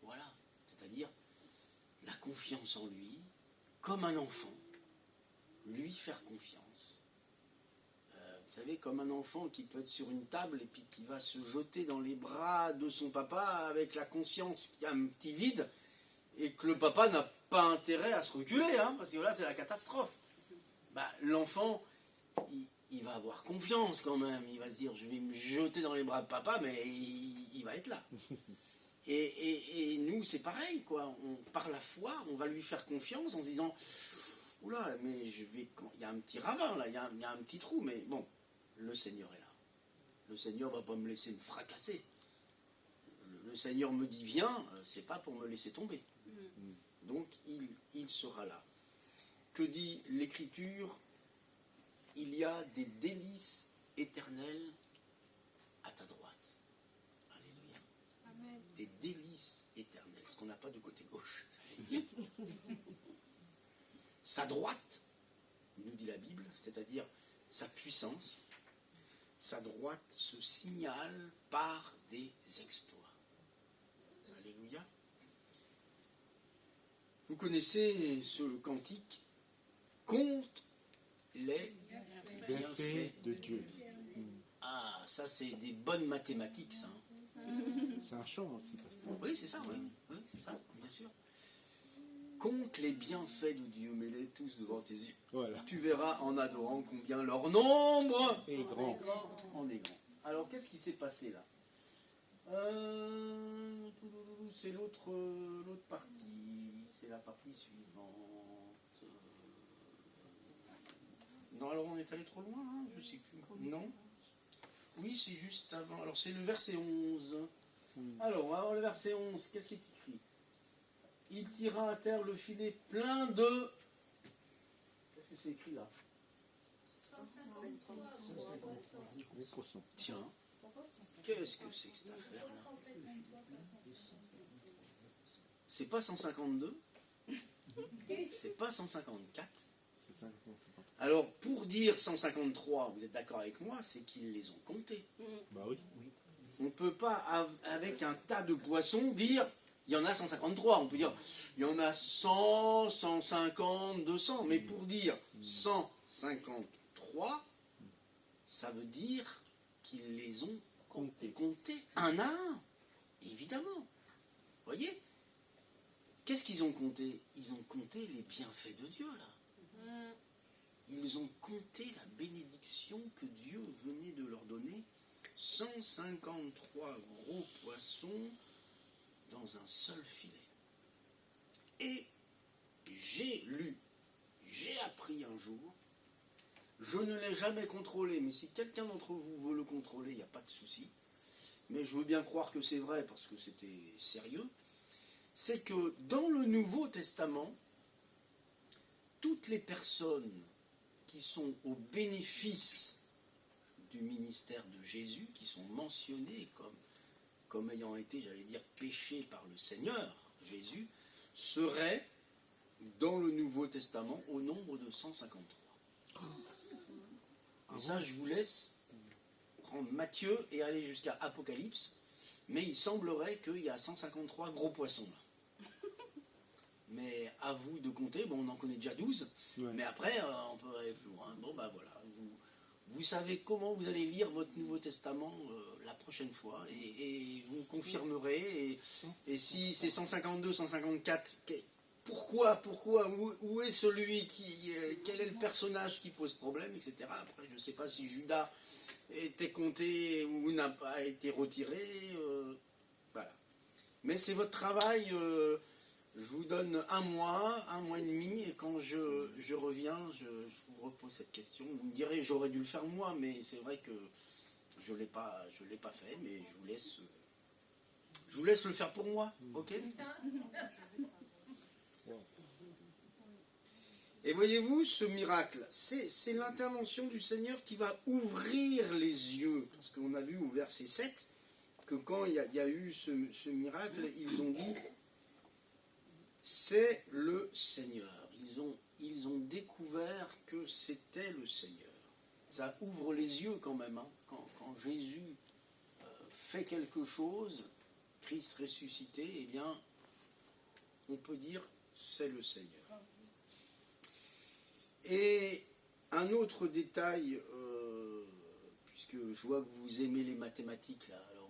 Voilà. C'est-à-dire la confiance en lui, comme un enfant. Lui faire confiance. Vous savez, comme un enfant qui peut être sur une table et puis qui va se jeter dans les bras de son papa avec la conscience qu'il y a un petit vide et que le papa n'a pas intérêt à se reculer, hein, parce que là c'est la catastrophe. Bah, l'enfant, il va avoir confiance quand même, il va se dire je vais me jeter dans les bras de papa, mais il va être là. Et nous c'est pareil, quoi. Par la foi, on va lui faire confiance en se disant oula, mais il y a un petit ravin là, il y a un petit trou, mais bon, le Seigneur est là. Le Seigneur ne va pas me laisser me fracasser. Le Seigneur me dit viens, c'est pas pour me laisser tomber. Donc il sera là. Que dit l'Écriture? Il y a des délices éternelles à ta droite. Alléluia. Amen. Des délices éternelles, ce qu'on n'a pas du côté gauche. J'allais dire. Sa droite, nous dit la Bible, c'est-à-dire sa puissance, sa droite se signale par des exploits. Alléluia. Vous connaissez ce cantique? Compte les bienfaits de Dieu. Ah, ça c'est des bonnes mathématiques, ça. C'est un chant aussi, pasteur. Oui, c'est ça, oui, c'est ça, bien sûr. Compte les bienfaits de Dieu, mets-les tous devant tes yeux. Voilà. Tu verras en adorant combien leur nombre Et grand. en est grand. Alors, qu'est-ce qui s'est passé là? C'est l'autre partie, c'est la partie suivante. Non, alors on est allé trop loin, hein, je ne sais plus. Non? Oui, c'est juste avant. Alors, c'est le verset 11. Alors, on va voir le verset 11. Qu'est-ce qui est écrit? Il tira à terre le filet plein de... Qu'est-ce que c'est écrit là? 150%. Tiens, qu'est-ce que c'est que cette affaire-là? C'est pas 152, c'est pas 154. C'est 50. Alors, pour dire 153, vous êtes d'accord avec moi, c'est qu'ils les ont comptés. Bah oui. On ne peut pas, avec un tas de poissons, dire il y en a 153. On peut dire il y en a 100, 150, 200. Mais pour dire 153, ça veut dire qu'ils les ont comptés un à un. Évidemment. Vous voyez? Qu'est-ce qu'ils ont compté? Ils ont compté les bienfaits de Dieu, là. Ils ont compté la bénédiction que Dieu venait de leur donner. 153 gros poissons dans un seul filet. Et j'ai appris un jour, je ne l'ai jamais contrôlé, mais si quelqu'un d'entre vous veut le contrôler, il n'y a pas de souci. Mais je veux bien croire que c'est vrai parce que c'était sérieux. C'est que dans le Nouveau Testament, toutes les personnes qui sont au bénéfice du ministère de Jésus, qui sont mentionnées comme ayant été, j'allais dire, péchées par le Seigneur Jésus, seraient dans le Nouveau Testament au nombre de 153. Et ça, je vous laisse prendre Matthieu et aller jusqu'à Apocalypse, mais il semblerait qu'il y a 153 gros poissons là. Mais à vous de compter, bon, on en connaît déjà 12, Ouais. mais après, on peut aller plus loin. Bon, bah voilà, vous savez comment vous allez lire votre Nouveau Testament la prochaine fois, et vous confirmerez, et si c'est 152, 154, pourquoi, où est celui quel est le personnage qui pose problème, etc. Après, je ne sais pas si Judas était compté ou n'a pas été retiré, voilà. Mais c'est votre travail Je vous donne un mois et demi, et quand je reviens, je vous repose cette question. Vous me direz, j'aurais dû le faire moi, mais c'est vrai que je l'ai pas fait, mais je vous laisse le faire pour moi, ok? Et voyez-vous, ce miracle, c'est l'intervention du Seigneur qui va ouvrir les yeux, parce qu'on a vu au verset 7 que quand il y a eu ce miracle, ils ont dit, c'est le Seigneur. Ils ont découvert que c'était le Seigneur. Ça ouvre les yeux quand même, hein. Quand Jésus fait quelque chose, Christ ressuscité, eh bien, on peut dire c'est le Seigneur. Et un autre détail, puisque je vois que vous aimez les mathématiques, là, alors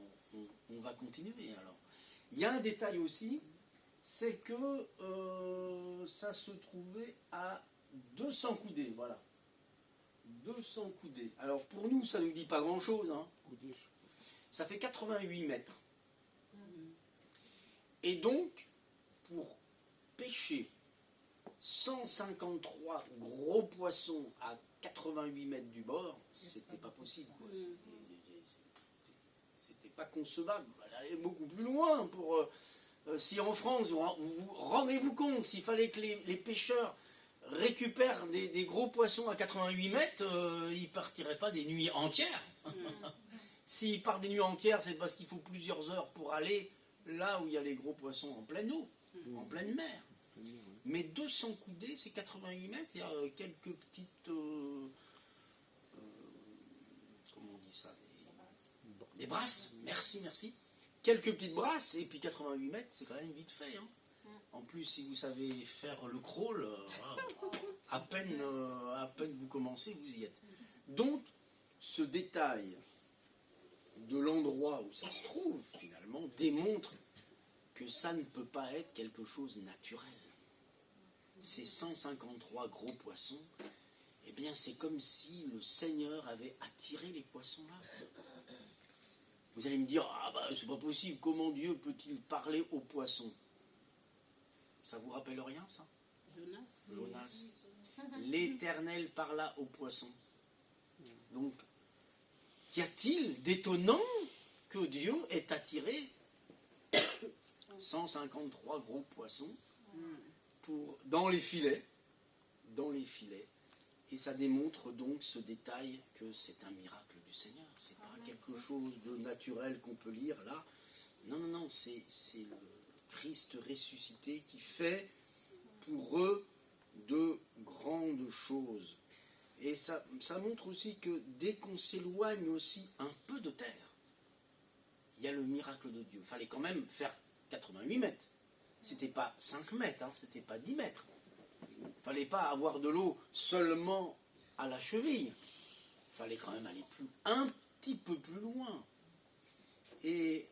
on va continuer. Alors, il y a un détail aussi, c'est que ça se trouvait à 200 coudées, voilà. 200 coudées. Alors pour nous, ça ne nous dit pas grand-chose, hein. Ça fait 88 mètres. Et donc, pour pêcher 153 gros poissons à 88 mètres du bord, c'était pas possible, quoi. C'était pas concevable. Elle allait beaucoup plus loin pour... si en France, vous rendez-vous compte, s'il fallait que les pêcheurs récupèrent des gros poissons à 88 mètres, ils ne partiraient pas des nuits entières. S'ils partent des nuits entières, c'est parce qu'il faut plusieurs heures pour aller là où il y a les gros poissons en pleine eau, en pleine mer. Mais 200 coudées, c'est 88 mètres, il y a quelques petites... comment on dit ça? Des brasses, merci. Quelques petites brasses, et puis 88 mètres, c'est quand même vite fait. Hein. En plus, si vous savez faire le crawl, à peine vous commencez, vous y êtes. Donc, ce détail de l'endroit où ça se trouve, finalement, démontre que ça ne peut pas être quelque chose de naturel. Ces 153 gros poissons, eh bien, c'est comme si le Seigneur avait attiré les poissons là. Vous allez me dire, ah bah c'est pas possible, comment Dieu peut-il parler aux poissons? Ça vous rappelle rien, ça? Jonas. L'Éternel parla aux poissons. Donc, qu'y a-t-il d'étonnant que Dieu ait attiré 153 gros poissons dans les filets, et ça démontre donc ce détail que c'est un miracle du Seigneur. C'est pas quelque chose de naturel qu'on peut lire là. Non, c'est le Christ ressuscité qui fait pour eux de grandes choses. Et ça montre aussi que dès qu'on s'éloigne aussi un peu de terre, il y a le miracle de Dieu. Il fallait quand même faire 88 mètres. C'était pas 5 mètres, hein, c'était pas 10 mètres. Il ne fallait pas avoir de l'eau seulement à la cheville. Il fallait quand même aller un petit peu plus loin. Et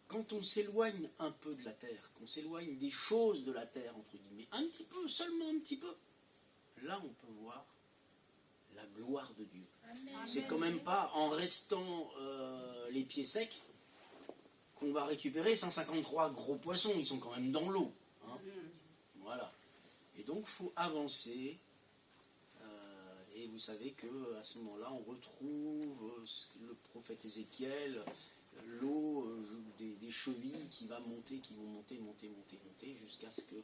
quand on s'éloigne un peu de la terre, qu'on s'éloigne des choses de la terre, entre guillemets, un petit peu, seulement un petit peu, là on peut voir la gloire de Dieu. C'est quand même pas en restant les pieds secs qu'on va récupérer 153 gros poissons, ils sont quand même dans l'eau. Hein. Voilà. Et donc il faut avancer. Et vous savez qu'à ce moment-là, on retrouve le prophète Ézéchiel, l'eau des chevilles qui vont monter, jusqu'à ce qu'on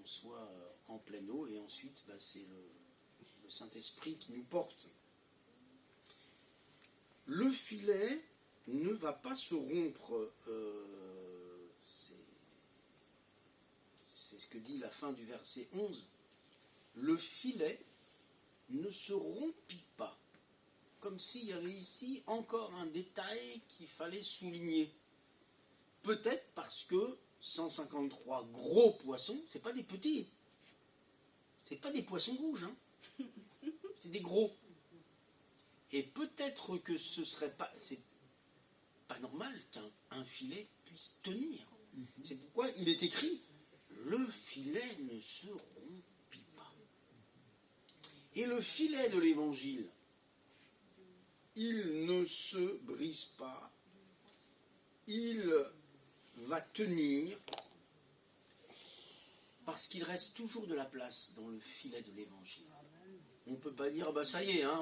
soit en pleine eau. Et ensuite, c'est le Saint-Esprit qui nous porte. Le filet ne va pas se rompre. C'est ce que dit la fin du verset 11. Le filet ne se rompit pas. Comme s'il y avait ici encore un détail qu'il fallait souligner. Peut-être parce que 153 gros poissons, c'est pas des petits. C'est pas des poissons rouges, hein. C'est des gros. Et peut-être que c'est pas normal qu'un filet puisse tenir. C'est pourquoi il est écrit, le filet ne se rompit pas. Et le filet de l'évangile, il ne se brise pas, il va tenir parce qu'il reste toujours de la place dans le filet de l'évangile. On ne peut pas dire, bah ça y est, hein,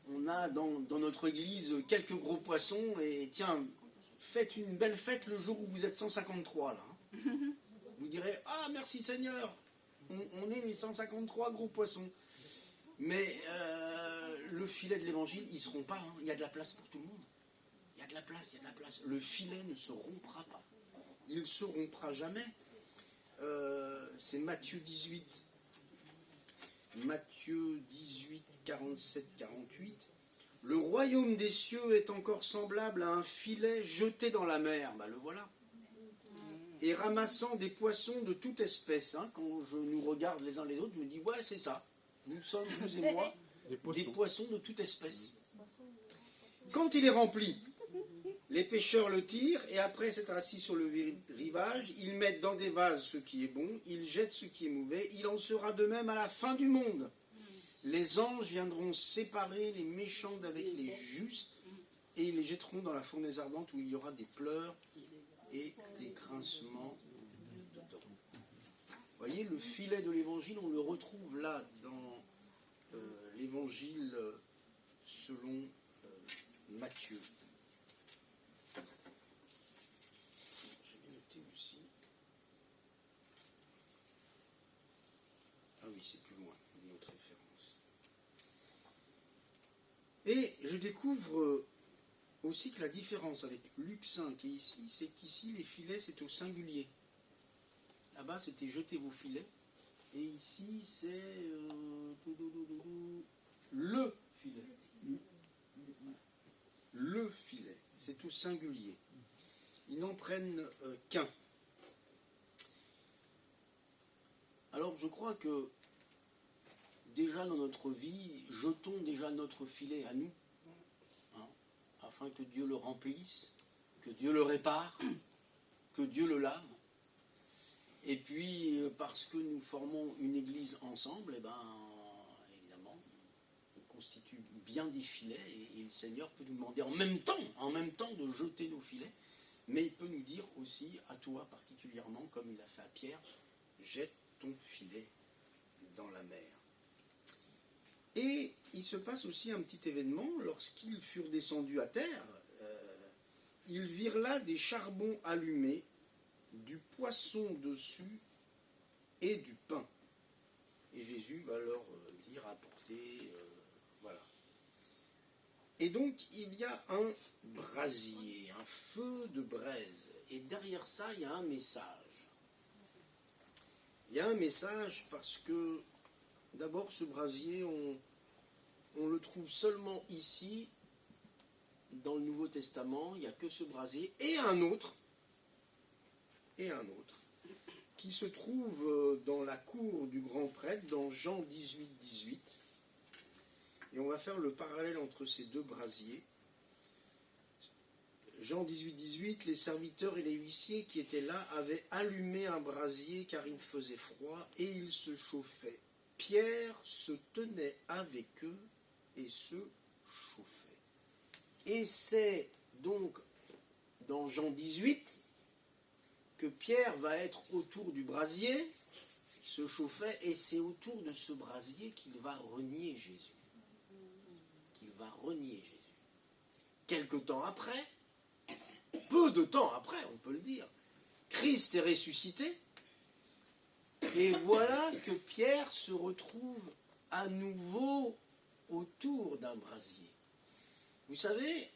on a dans notre église quelques gros poissons et tiens, faites une belle fête le jour où vous êtes 153 là. Hein. Vous direz, ah merci Seigneur, on est les 153 gros poissons. Mais le filet de l'évangile, ils ne seront pas, hein. Il y a de la place pour tout le monde. Il y a de la place, il y a de la place. Le filet ne se rompra pas. Il ne se rompra jamais. C'est Matthieu 18. Matthieu 18, 47, 48. Le royaume des cieux est encore semblable à un filet jeté dans la mer. Ben, le voilà. Et ramassant des poissons de toute espèce. Hein, quand je nous regarde les uns les autres, je me dis, ouais, c'est ça. Nous sommes, vous et moi, des poissons de toute espèce. Quand il est rempli, les pêcheurs le tirent et après s'être assis sur le rivage, ils mettent dans des vases ce qui est bon, ils jettent ce qui est mauvais. Il en sera de même à la fin du monde. Les anges viendront séparer les méchants d'avec les justes et ils les jetteront dans la fournaise ardente où il y aura des pleurs et des grincements de dents. Vous voyez, le filet de l'évangile, on le retrouve là dans l'évangile selon Matthieu. Je vais noter aussi. Ah oui, c'est plus loin, une autre référence. Et je découvre aussi que la différence avec Luc 5 et ici, c'est qu'ici, les filets, c'est au singulier. Là-bas, c'était jeter vos filets. Et ici, c'est le filet. Le filet. C'est au singulier. Ils n'en prennent qu'un. Alors, je crois que déjà dans notre vie, jetons déjà notre filet à nous, hein, afin que Dieu le remplisse, que Dieu le répare, que Dieu le lave. Et puis, parce que nous formons une église ensemble, eh ben, évidemment, on constitue bien des filets, et le Seigneur peut nous demander en même temps de jeter nos filets, mais il peut nous dire aussi, à toi particulièrement, comme il a fait à Pierre, jette ton filet dans la mer. Et il se passe aussi un petit événement, lorsqu'ils furent descendus à terre, ils virent là des charbons allumés, du poisson dessus et du pain. Et Jésus va leur dire, apporter, voilà. Et donc, il y a un brasier, un feu de braise. Et derrière ça, il y a un message. Il y a un message parce que, d'abord, ce brasier, on le trouve seulement ici, dans le Nouveau Testament. Il n'y a que ce brasier et un autre, qui se trouve dans la cour du grand prêtre, dans Jean 18, 18. Et on va faire le parallèle entre ces deux brasiers. Jean 18, 18, les serviteurs et les huissiers qui étaient là avaient allumé un brasier car il faisait froid et il se chauffait. Pierre se tenait avec eux et se chauffait. Et c'est donc dans Jean 18 que Pierre va être autour du brasier, se chauffait, et c'est autour de ce brasier qu'il va renier Jésus. Quelque temps après, peu de temps après, on peut le dire, Christ est ressuscité, et voilà que Pierre se retrouve à nouveau autour d'un brasier. Vous savez,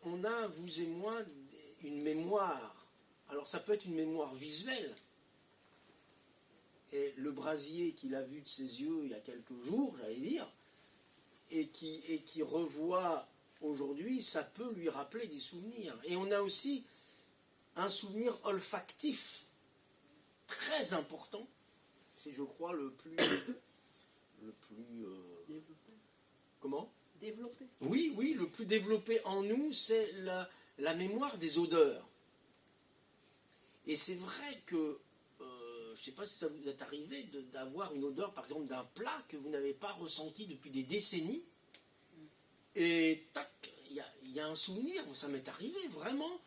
on a, vous et moi, une mémoire. Alors ça peut être une mémoire visuelle. Et le brasier qu'il a vu de ses yeux il y a quelques jours, j'allais dire, et qui revoit aujourd'hui, ça peut lui rappeler des souvenirs. Et on a aussi un souvenir olfactif très important. C'est, je crois, le plus comment ? Développé. Oui, le plus développé en nous, c'est la mémoire des odeurs. Et c'est vrai que, je ne sais pas si ça vous est arrivé d'avoir une odeur, par exemple, d'un plat que vous n'avez pas ressenti depuis des décennies. Et tac, il y a un souvenir, ça m'est arrivé vraiment,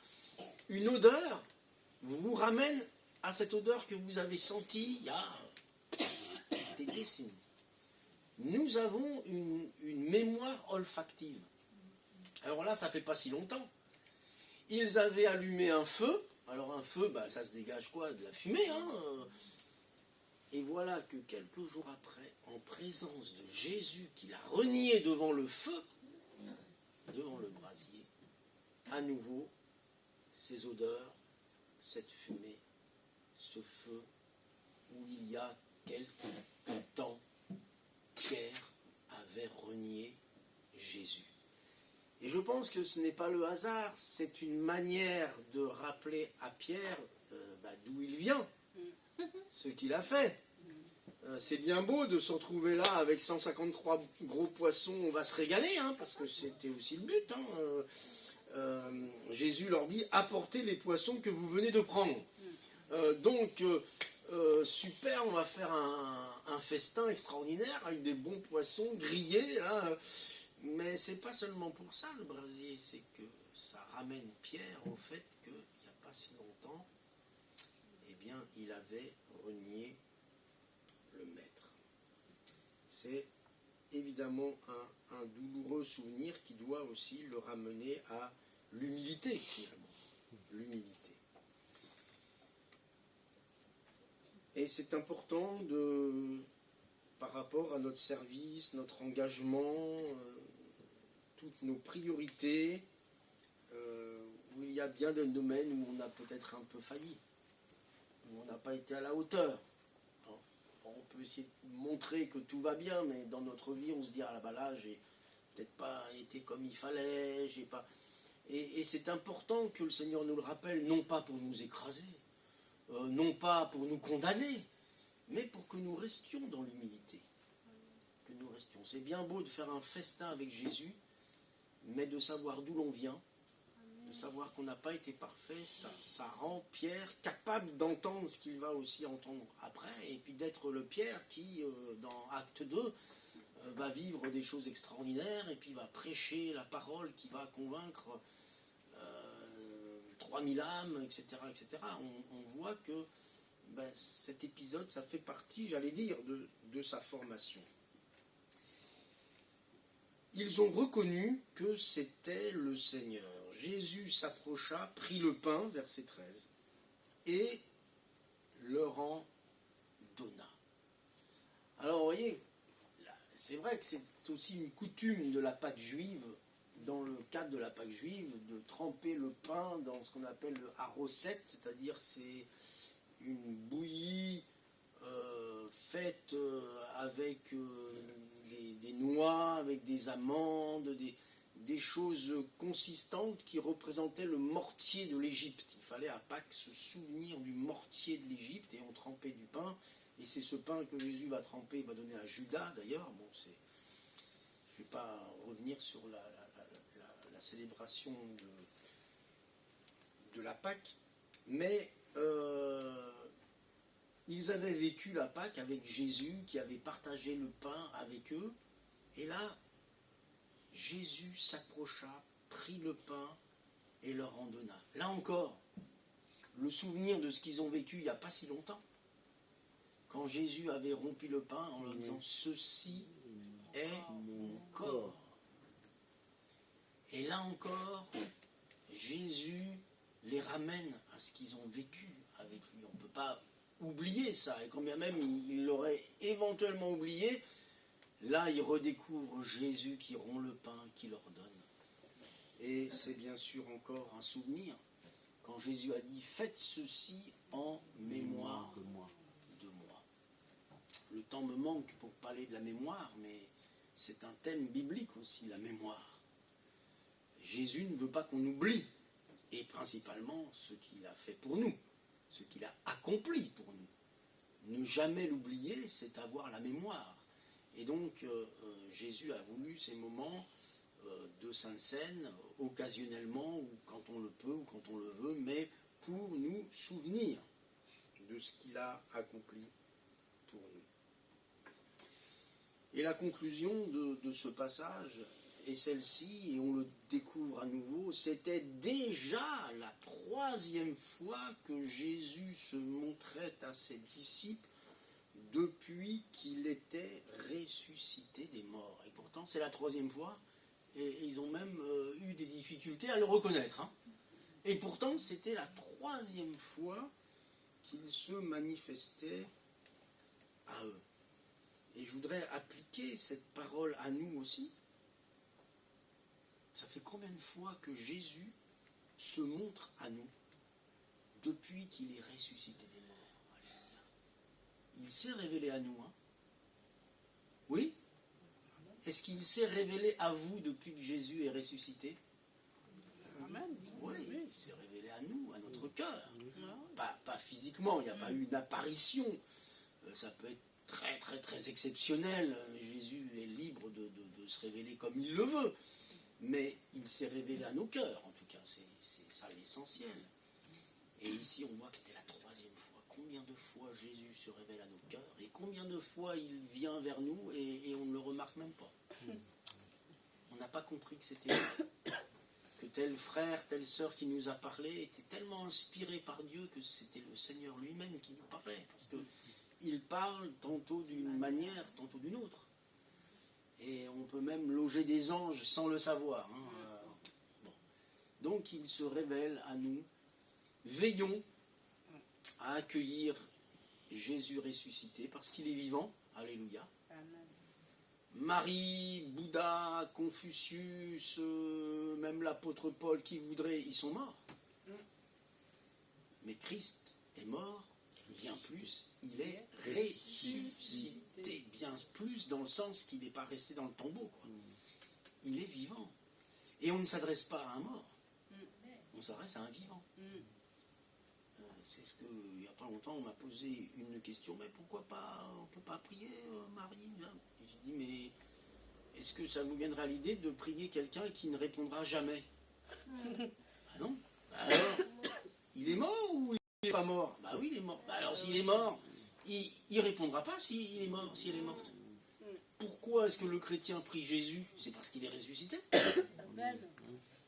une odeur vous ramène à cette odeur que vous avez sentie il y a des décennies. Nous avons une mémoire olfactive. Alors là, ça fait pas si longtemps. Ils avaient allumé un feu. Alors un feu, ça se dégage quoi? De la fumée, hein. Et voilà que quelques jours après, en présence de Jésus qu'il a renié devant le feu, devant le brasier, à nouveau, ces odeurs, cette fumée, ce feu, où il y a quelque temps, Pierre avait renié Jésus. Et je pense que ce n'est pas le hasard, c'est une manière de rappeler à Pierre d'où il vient, ce qu'il a fait. C'est bien beau de se retrouver là avec 153 gros poissons, on va se régaler, hein, parce que c'était aussi le but. Jésus leur dit, apportez les poissons que vous venez de prendre. Super, on va faire un festin extraordinaire avec des bons poissons grillés, là. Mais c'est pas seulement pour ça le brasier, c'est que ça ramène Pierre au fait qu'il n'y a pas si longtemps, eh bien, il avait renié le maître. C'est évidemment un douloureux souvenir qui doit aussi le ramener à l'humilité, finalement. L'humilité. Et c'est important par rapport à notre service, notre engagement, toutes nos priorités, où il y a bien des domaines où on a peut-être un peu failli, où on n'a pas été à la hauteur. On peut essayer de montrer que tout va bien, mais dans notre vie, on se dit, ah là, j'ai peut-être pas été comme il fallait, j'ai pas... Et c'est important que le Seigneur nous le rappelle, non pas pour nous écraser, non pas pour nous condamner, mais pour que nous restions dans l'humilité. Que nous restions. C'est bien beau de faire un festin avec Jésus, mais de savoir d'où l'on vient, de savoir qu'on n'a pas été parfait, ça rend Pierre capable d'entendre ce qu'il va aussi entendre après, et puis d'être le Pierre qui, dans Acte 2, va vivre des choses extraordinaires, et puis va prêcher la parole qui va convaincre 3000 âmes, etc. etc. On voit que cet épisode, ça fait partie, j'allais dire, de sa formation. Ils ont reconnu que c'était le Seigneur. Jésus s'approcha, prit le pain, verset 13, et leur en donna. Alors, vous voyez, c'est vrai que c'est aussi une coutume de la Pâque juive, dans le cadre de la Pâque juive, de tremper le pain dans ce qu'on appelle le harosset, c'est-à-dire c'est une bouillie faite avec des noix, avec des amandes, des choses consistantes qui représentaient le mortier de l'Égypte. Il fallait à Pâques se souvenir du mortier de l'Égypte, et on trempait du pain, et c'est ce pain que Jésus va tremper, va donner à Judas d'ailleurs. Bon, je ne vais pas revenir sur la célébration de la Pâque, mais ils avaient vécu la Pâque avec Jésus qui avait partagé le pain avec eux, et là, Jésus s'approcha, prit le pain et leur en donna. Là encore, le souvenir de ce qu'ils ont vécu il n'y a pas si longtemps, quand Jésus avait rompu le pain en leur disant « Ceci est mon corps ». Et là encore, Jésus les ramène à ce qu'ils ont vécu avec lui. On ne peut pas oublier ça, et quand bien même il l'aurait éventuellement oublié, là il redécouvre Jésus qui rompt le pain, qui leur donne. Et c'est bien sûr encore un souvenir, quand Jésus a dit « Faites ceci en mémoire de moi ». Le temps me manque pour parler de la mémoire, mais c'est un thème biblique aussi, la mémoire. Jésus ne veut pas qu'on oublie, et principalement ce qu'il a fait pour nous, ce qu'il a accompli pour nous. Ne jamais l'oublier, c'est avoir la mémoire. Et donc, Jésus a voulu ces moments de Sainte Seine, occasionnellement, ou quand on le peut, ou quand on le veut, mais pour nous souvenir de ce qu'il a accompli pour nous. Et la conclusion de ce passage, Et celle-ci, et on le découvre à nouveau, c'était déjà la 3e fois que Jésus se montrait à ses disciples depuis qu'il était ressuscité des morts. Et pourtant, c'est la 3e fois, et ils ont même eu des difficultés à le reconnaître. Hein. Et pourtant, c'était la 3e fois qu'il se manifestait à eux. Et je voudrais appliquer cette parole à nous aussi. Ça fait combien de fois que Jésus se montre à nous depuis qu'il est ressuscité des morts? Il s'est révélé à nous. Hein? Oui? Est-ce qu'il s'est révélé à vous depuis que Jésus est ressuscité? Amen. Oui, il s'est révélé à nous, à notre cœur. Pas physiquement, il n'y a pas eu une apparition. Ça peut être très très très exceptionnel. Jésus est libre de se révéler comme il le veut. Mais il s'est révélé à nos cœurs, en tout cas, c'est ça l'essentiel. Et ici, on voit que c'était la 3e fois. Combien de fois Jésus se révèle à nos cœurs et combien de fois il vient vers nous et on ne le remarque même pas. On n'a pas compris que c'était lui. Que tel frère, telle sœur qui nous a parlé était tellement inspiré par Dieu que c'était le Seigneur lui-même qui nous parlait. Parce qu'il parle tantôt d'une manière, tantôt d'une autre. Et on peut même loger des anges sans le savoir. Hein. Bon. Donc il se révèle à nous. Veillons à accueillir Jésus ressuscité parce qu'il est vivant. Alléluia. Amen. Marie, Bouddha, Confucius, même l'apôtre Paul qui voudrait, ils sont morts. Mais Christ est mort, bien plus, il est ressuscité. Bien plus dans le sens qu'il n'est pas resté dans le tombeau. Quoi. Il est vivant. Et on ne s'adresse pas à un mort. On s'adresse à un vivant. C'est ce que, il n'y a pas longtemps, on m'a posé une question, mais pourquoi pas, on ne peut pas prier Marie? Et je dis, mais est-ce que ça vous viendra à l'idée de prier quelqu'un qui ne répondra jamais? Ah non. Alors, il est mort ou il n'est pas mort? Bah oui, il est mort. Bah alors s'il est mort, il ne répondra pas s'il est mort, si elle est morte. Pourquoi est-ce que le chrétien prie Jésus? C'est parce qu'il est ressuscité.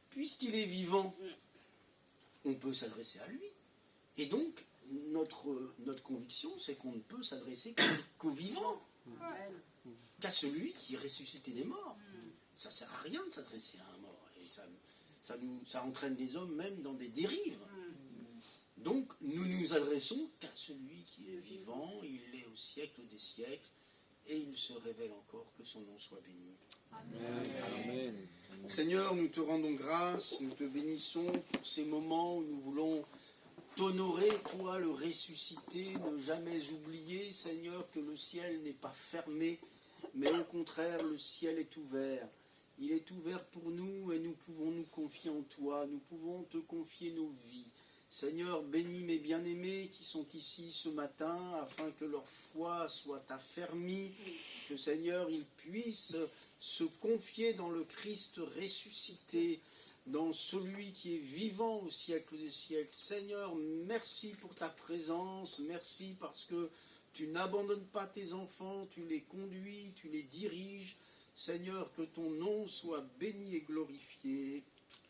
Puisqu'il est vivant, on peut s'adresser à lui. Et donc, notre conviction, c'est qu'on ne peut s'adresser qu'au vivant, qu'à celui qui est ressuscité des morts. Ça ne sert à rien de s'adresser à un mort. Et ça entraîne les hommes même dans des dérives. Donc, nous nous adressons qu'à celui qui est vivant, il est au siècle des siècles, et il se révèle encore, que son nom soit béni. Amen. Seigneur, nous te rendons grâce, nous te bénissons pour ces moments où nous voulons t'honorer, toi le ressuscité, ne jamais oublier, Seigneur, que le ciel n'est pas fermé, mais au contraire, le ciel est ouvert. Il est ouvert pour nous et nous pouvons nous confier en toi, nous pouvons te confier nos vies. Seigneur, bénis mes bien-aimés qui sont ici ce matin, afin que leur foi soit affermie, que Seigneur, ils puissent se confier dans le Christ ressuscité, dans celui qui est vivant au siècle des siècles. Seigneur, merci pour ta présence, merci parce que tu n'abandonnes pas tes enfants, tu les conduis, tu les diriges. Seigneur, que ton nom soit béni et glorifié.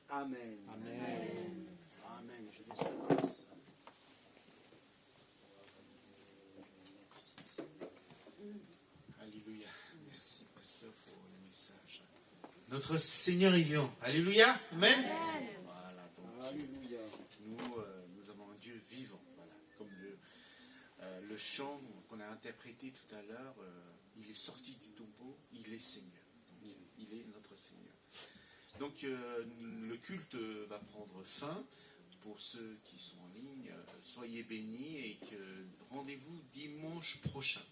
Amen. Amen. Amen. Je laisse la place. Alléluia. Merci, pasteur, pour le message. Notre Seigneur est vivant. Alléluia. Amen. Voilà, donc, Alléluia. nous avons un Dieu vivant. Voilà, comme le chant qu'on a interprété tout à l'heure, il est sorti du tombeau, il est Seigneur. Donc, il est notre Seigneur. Donc, le culte va prendre fin. Pour ceux qui sont en ligne, soyez bénis et rendez-vous dimanche prochain.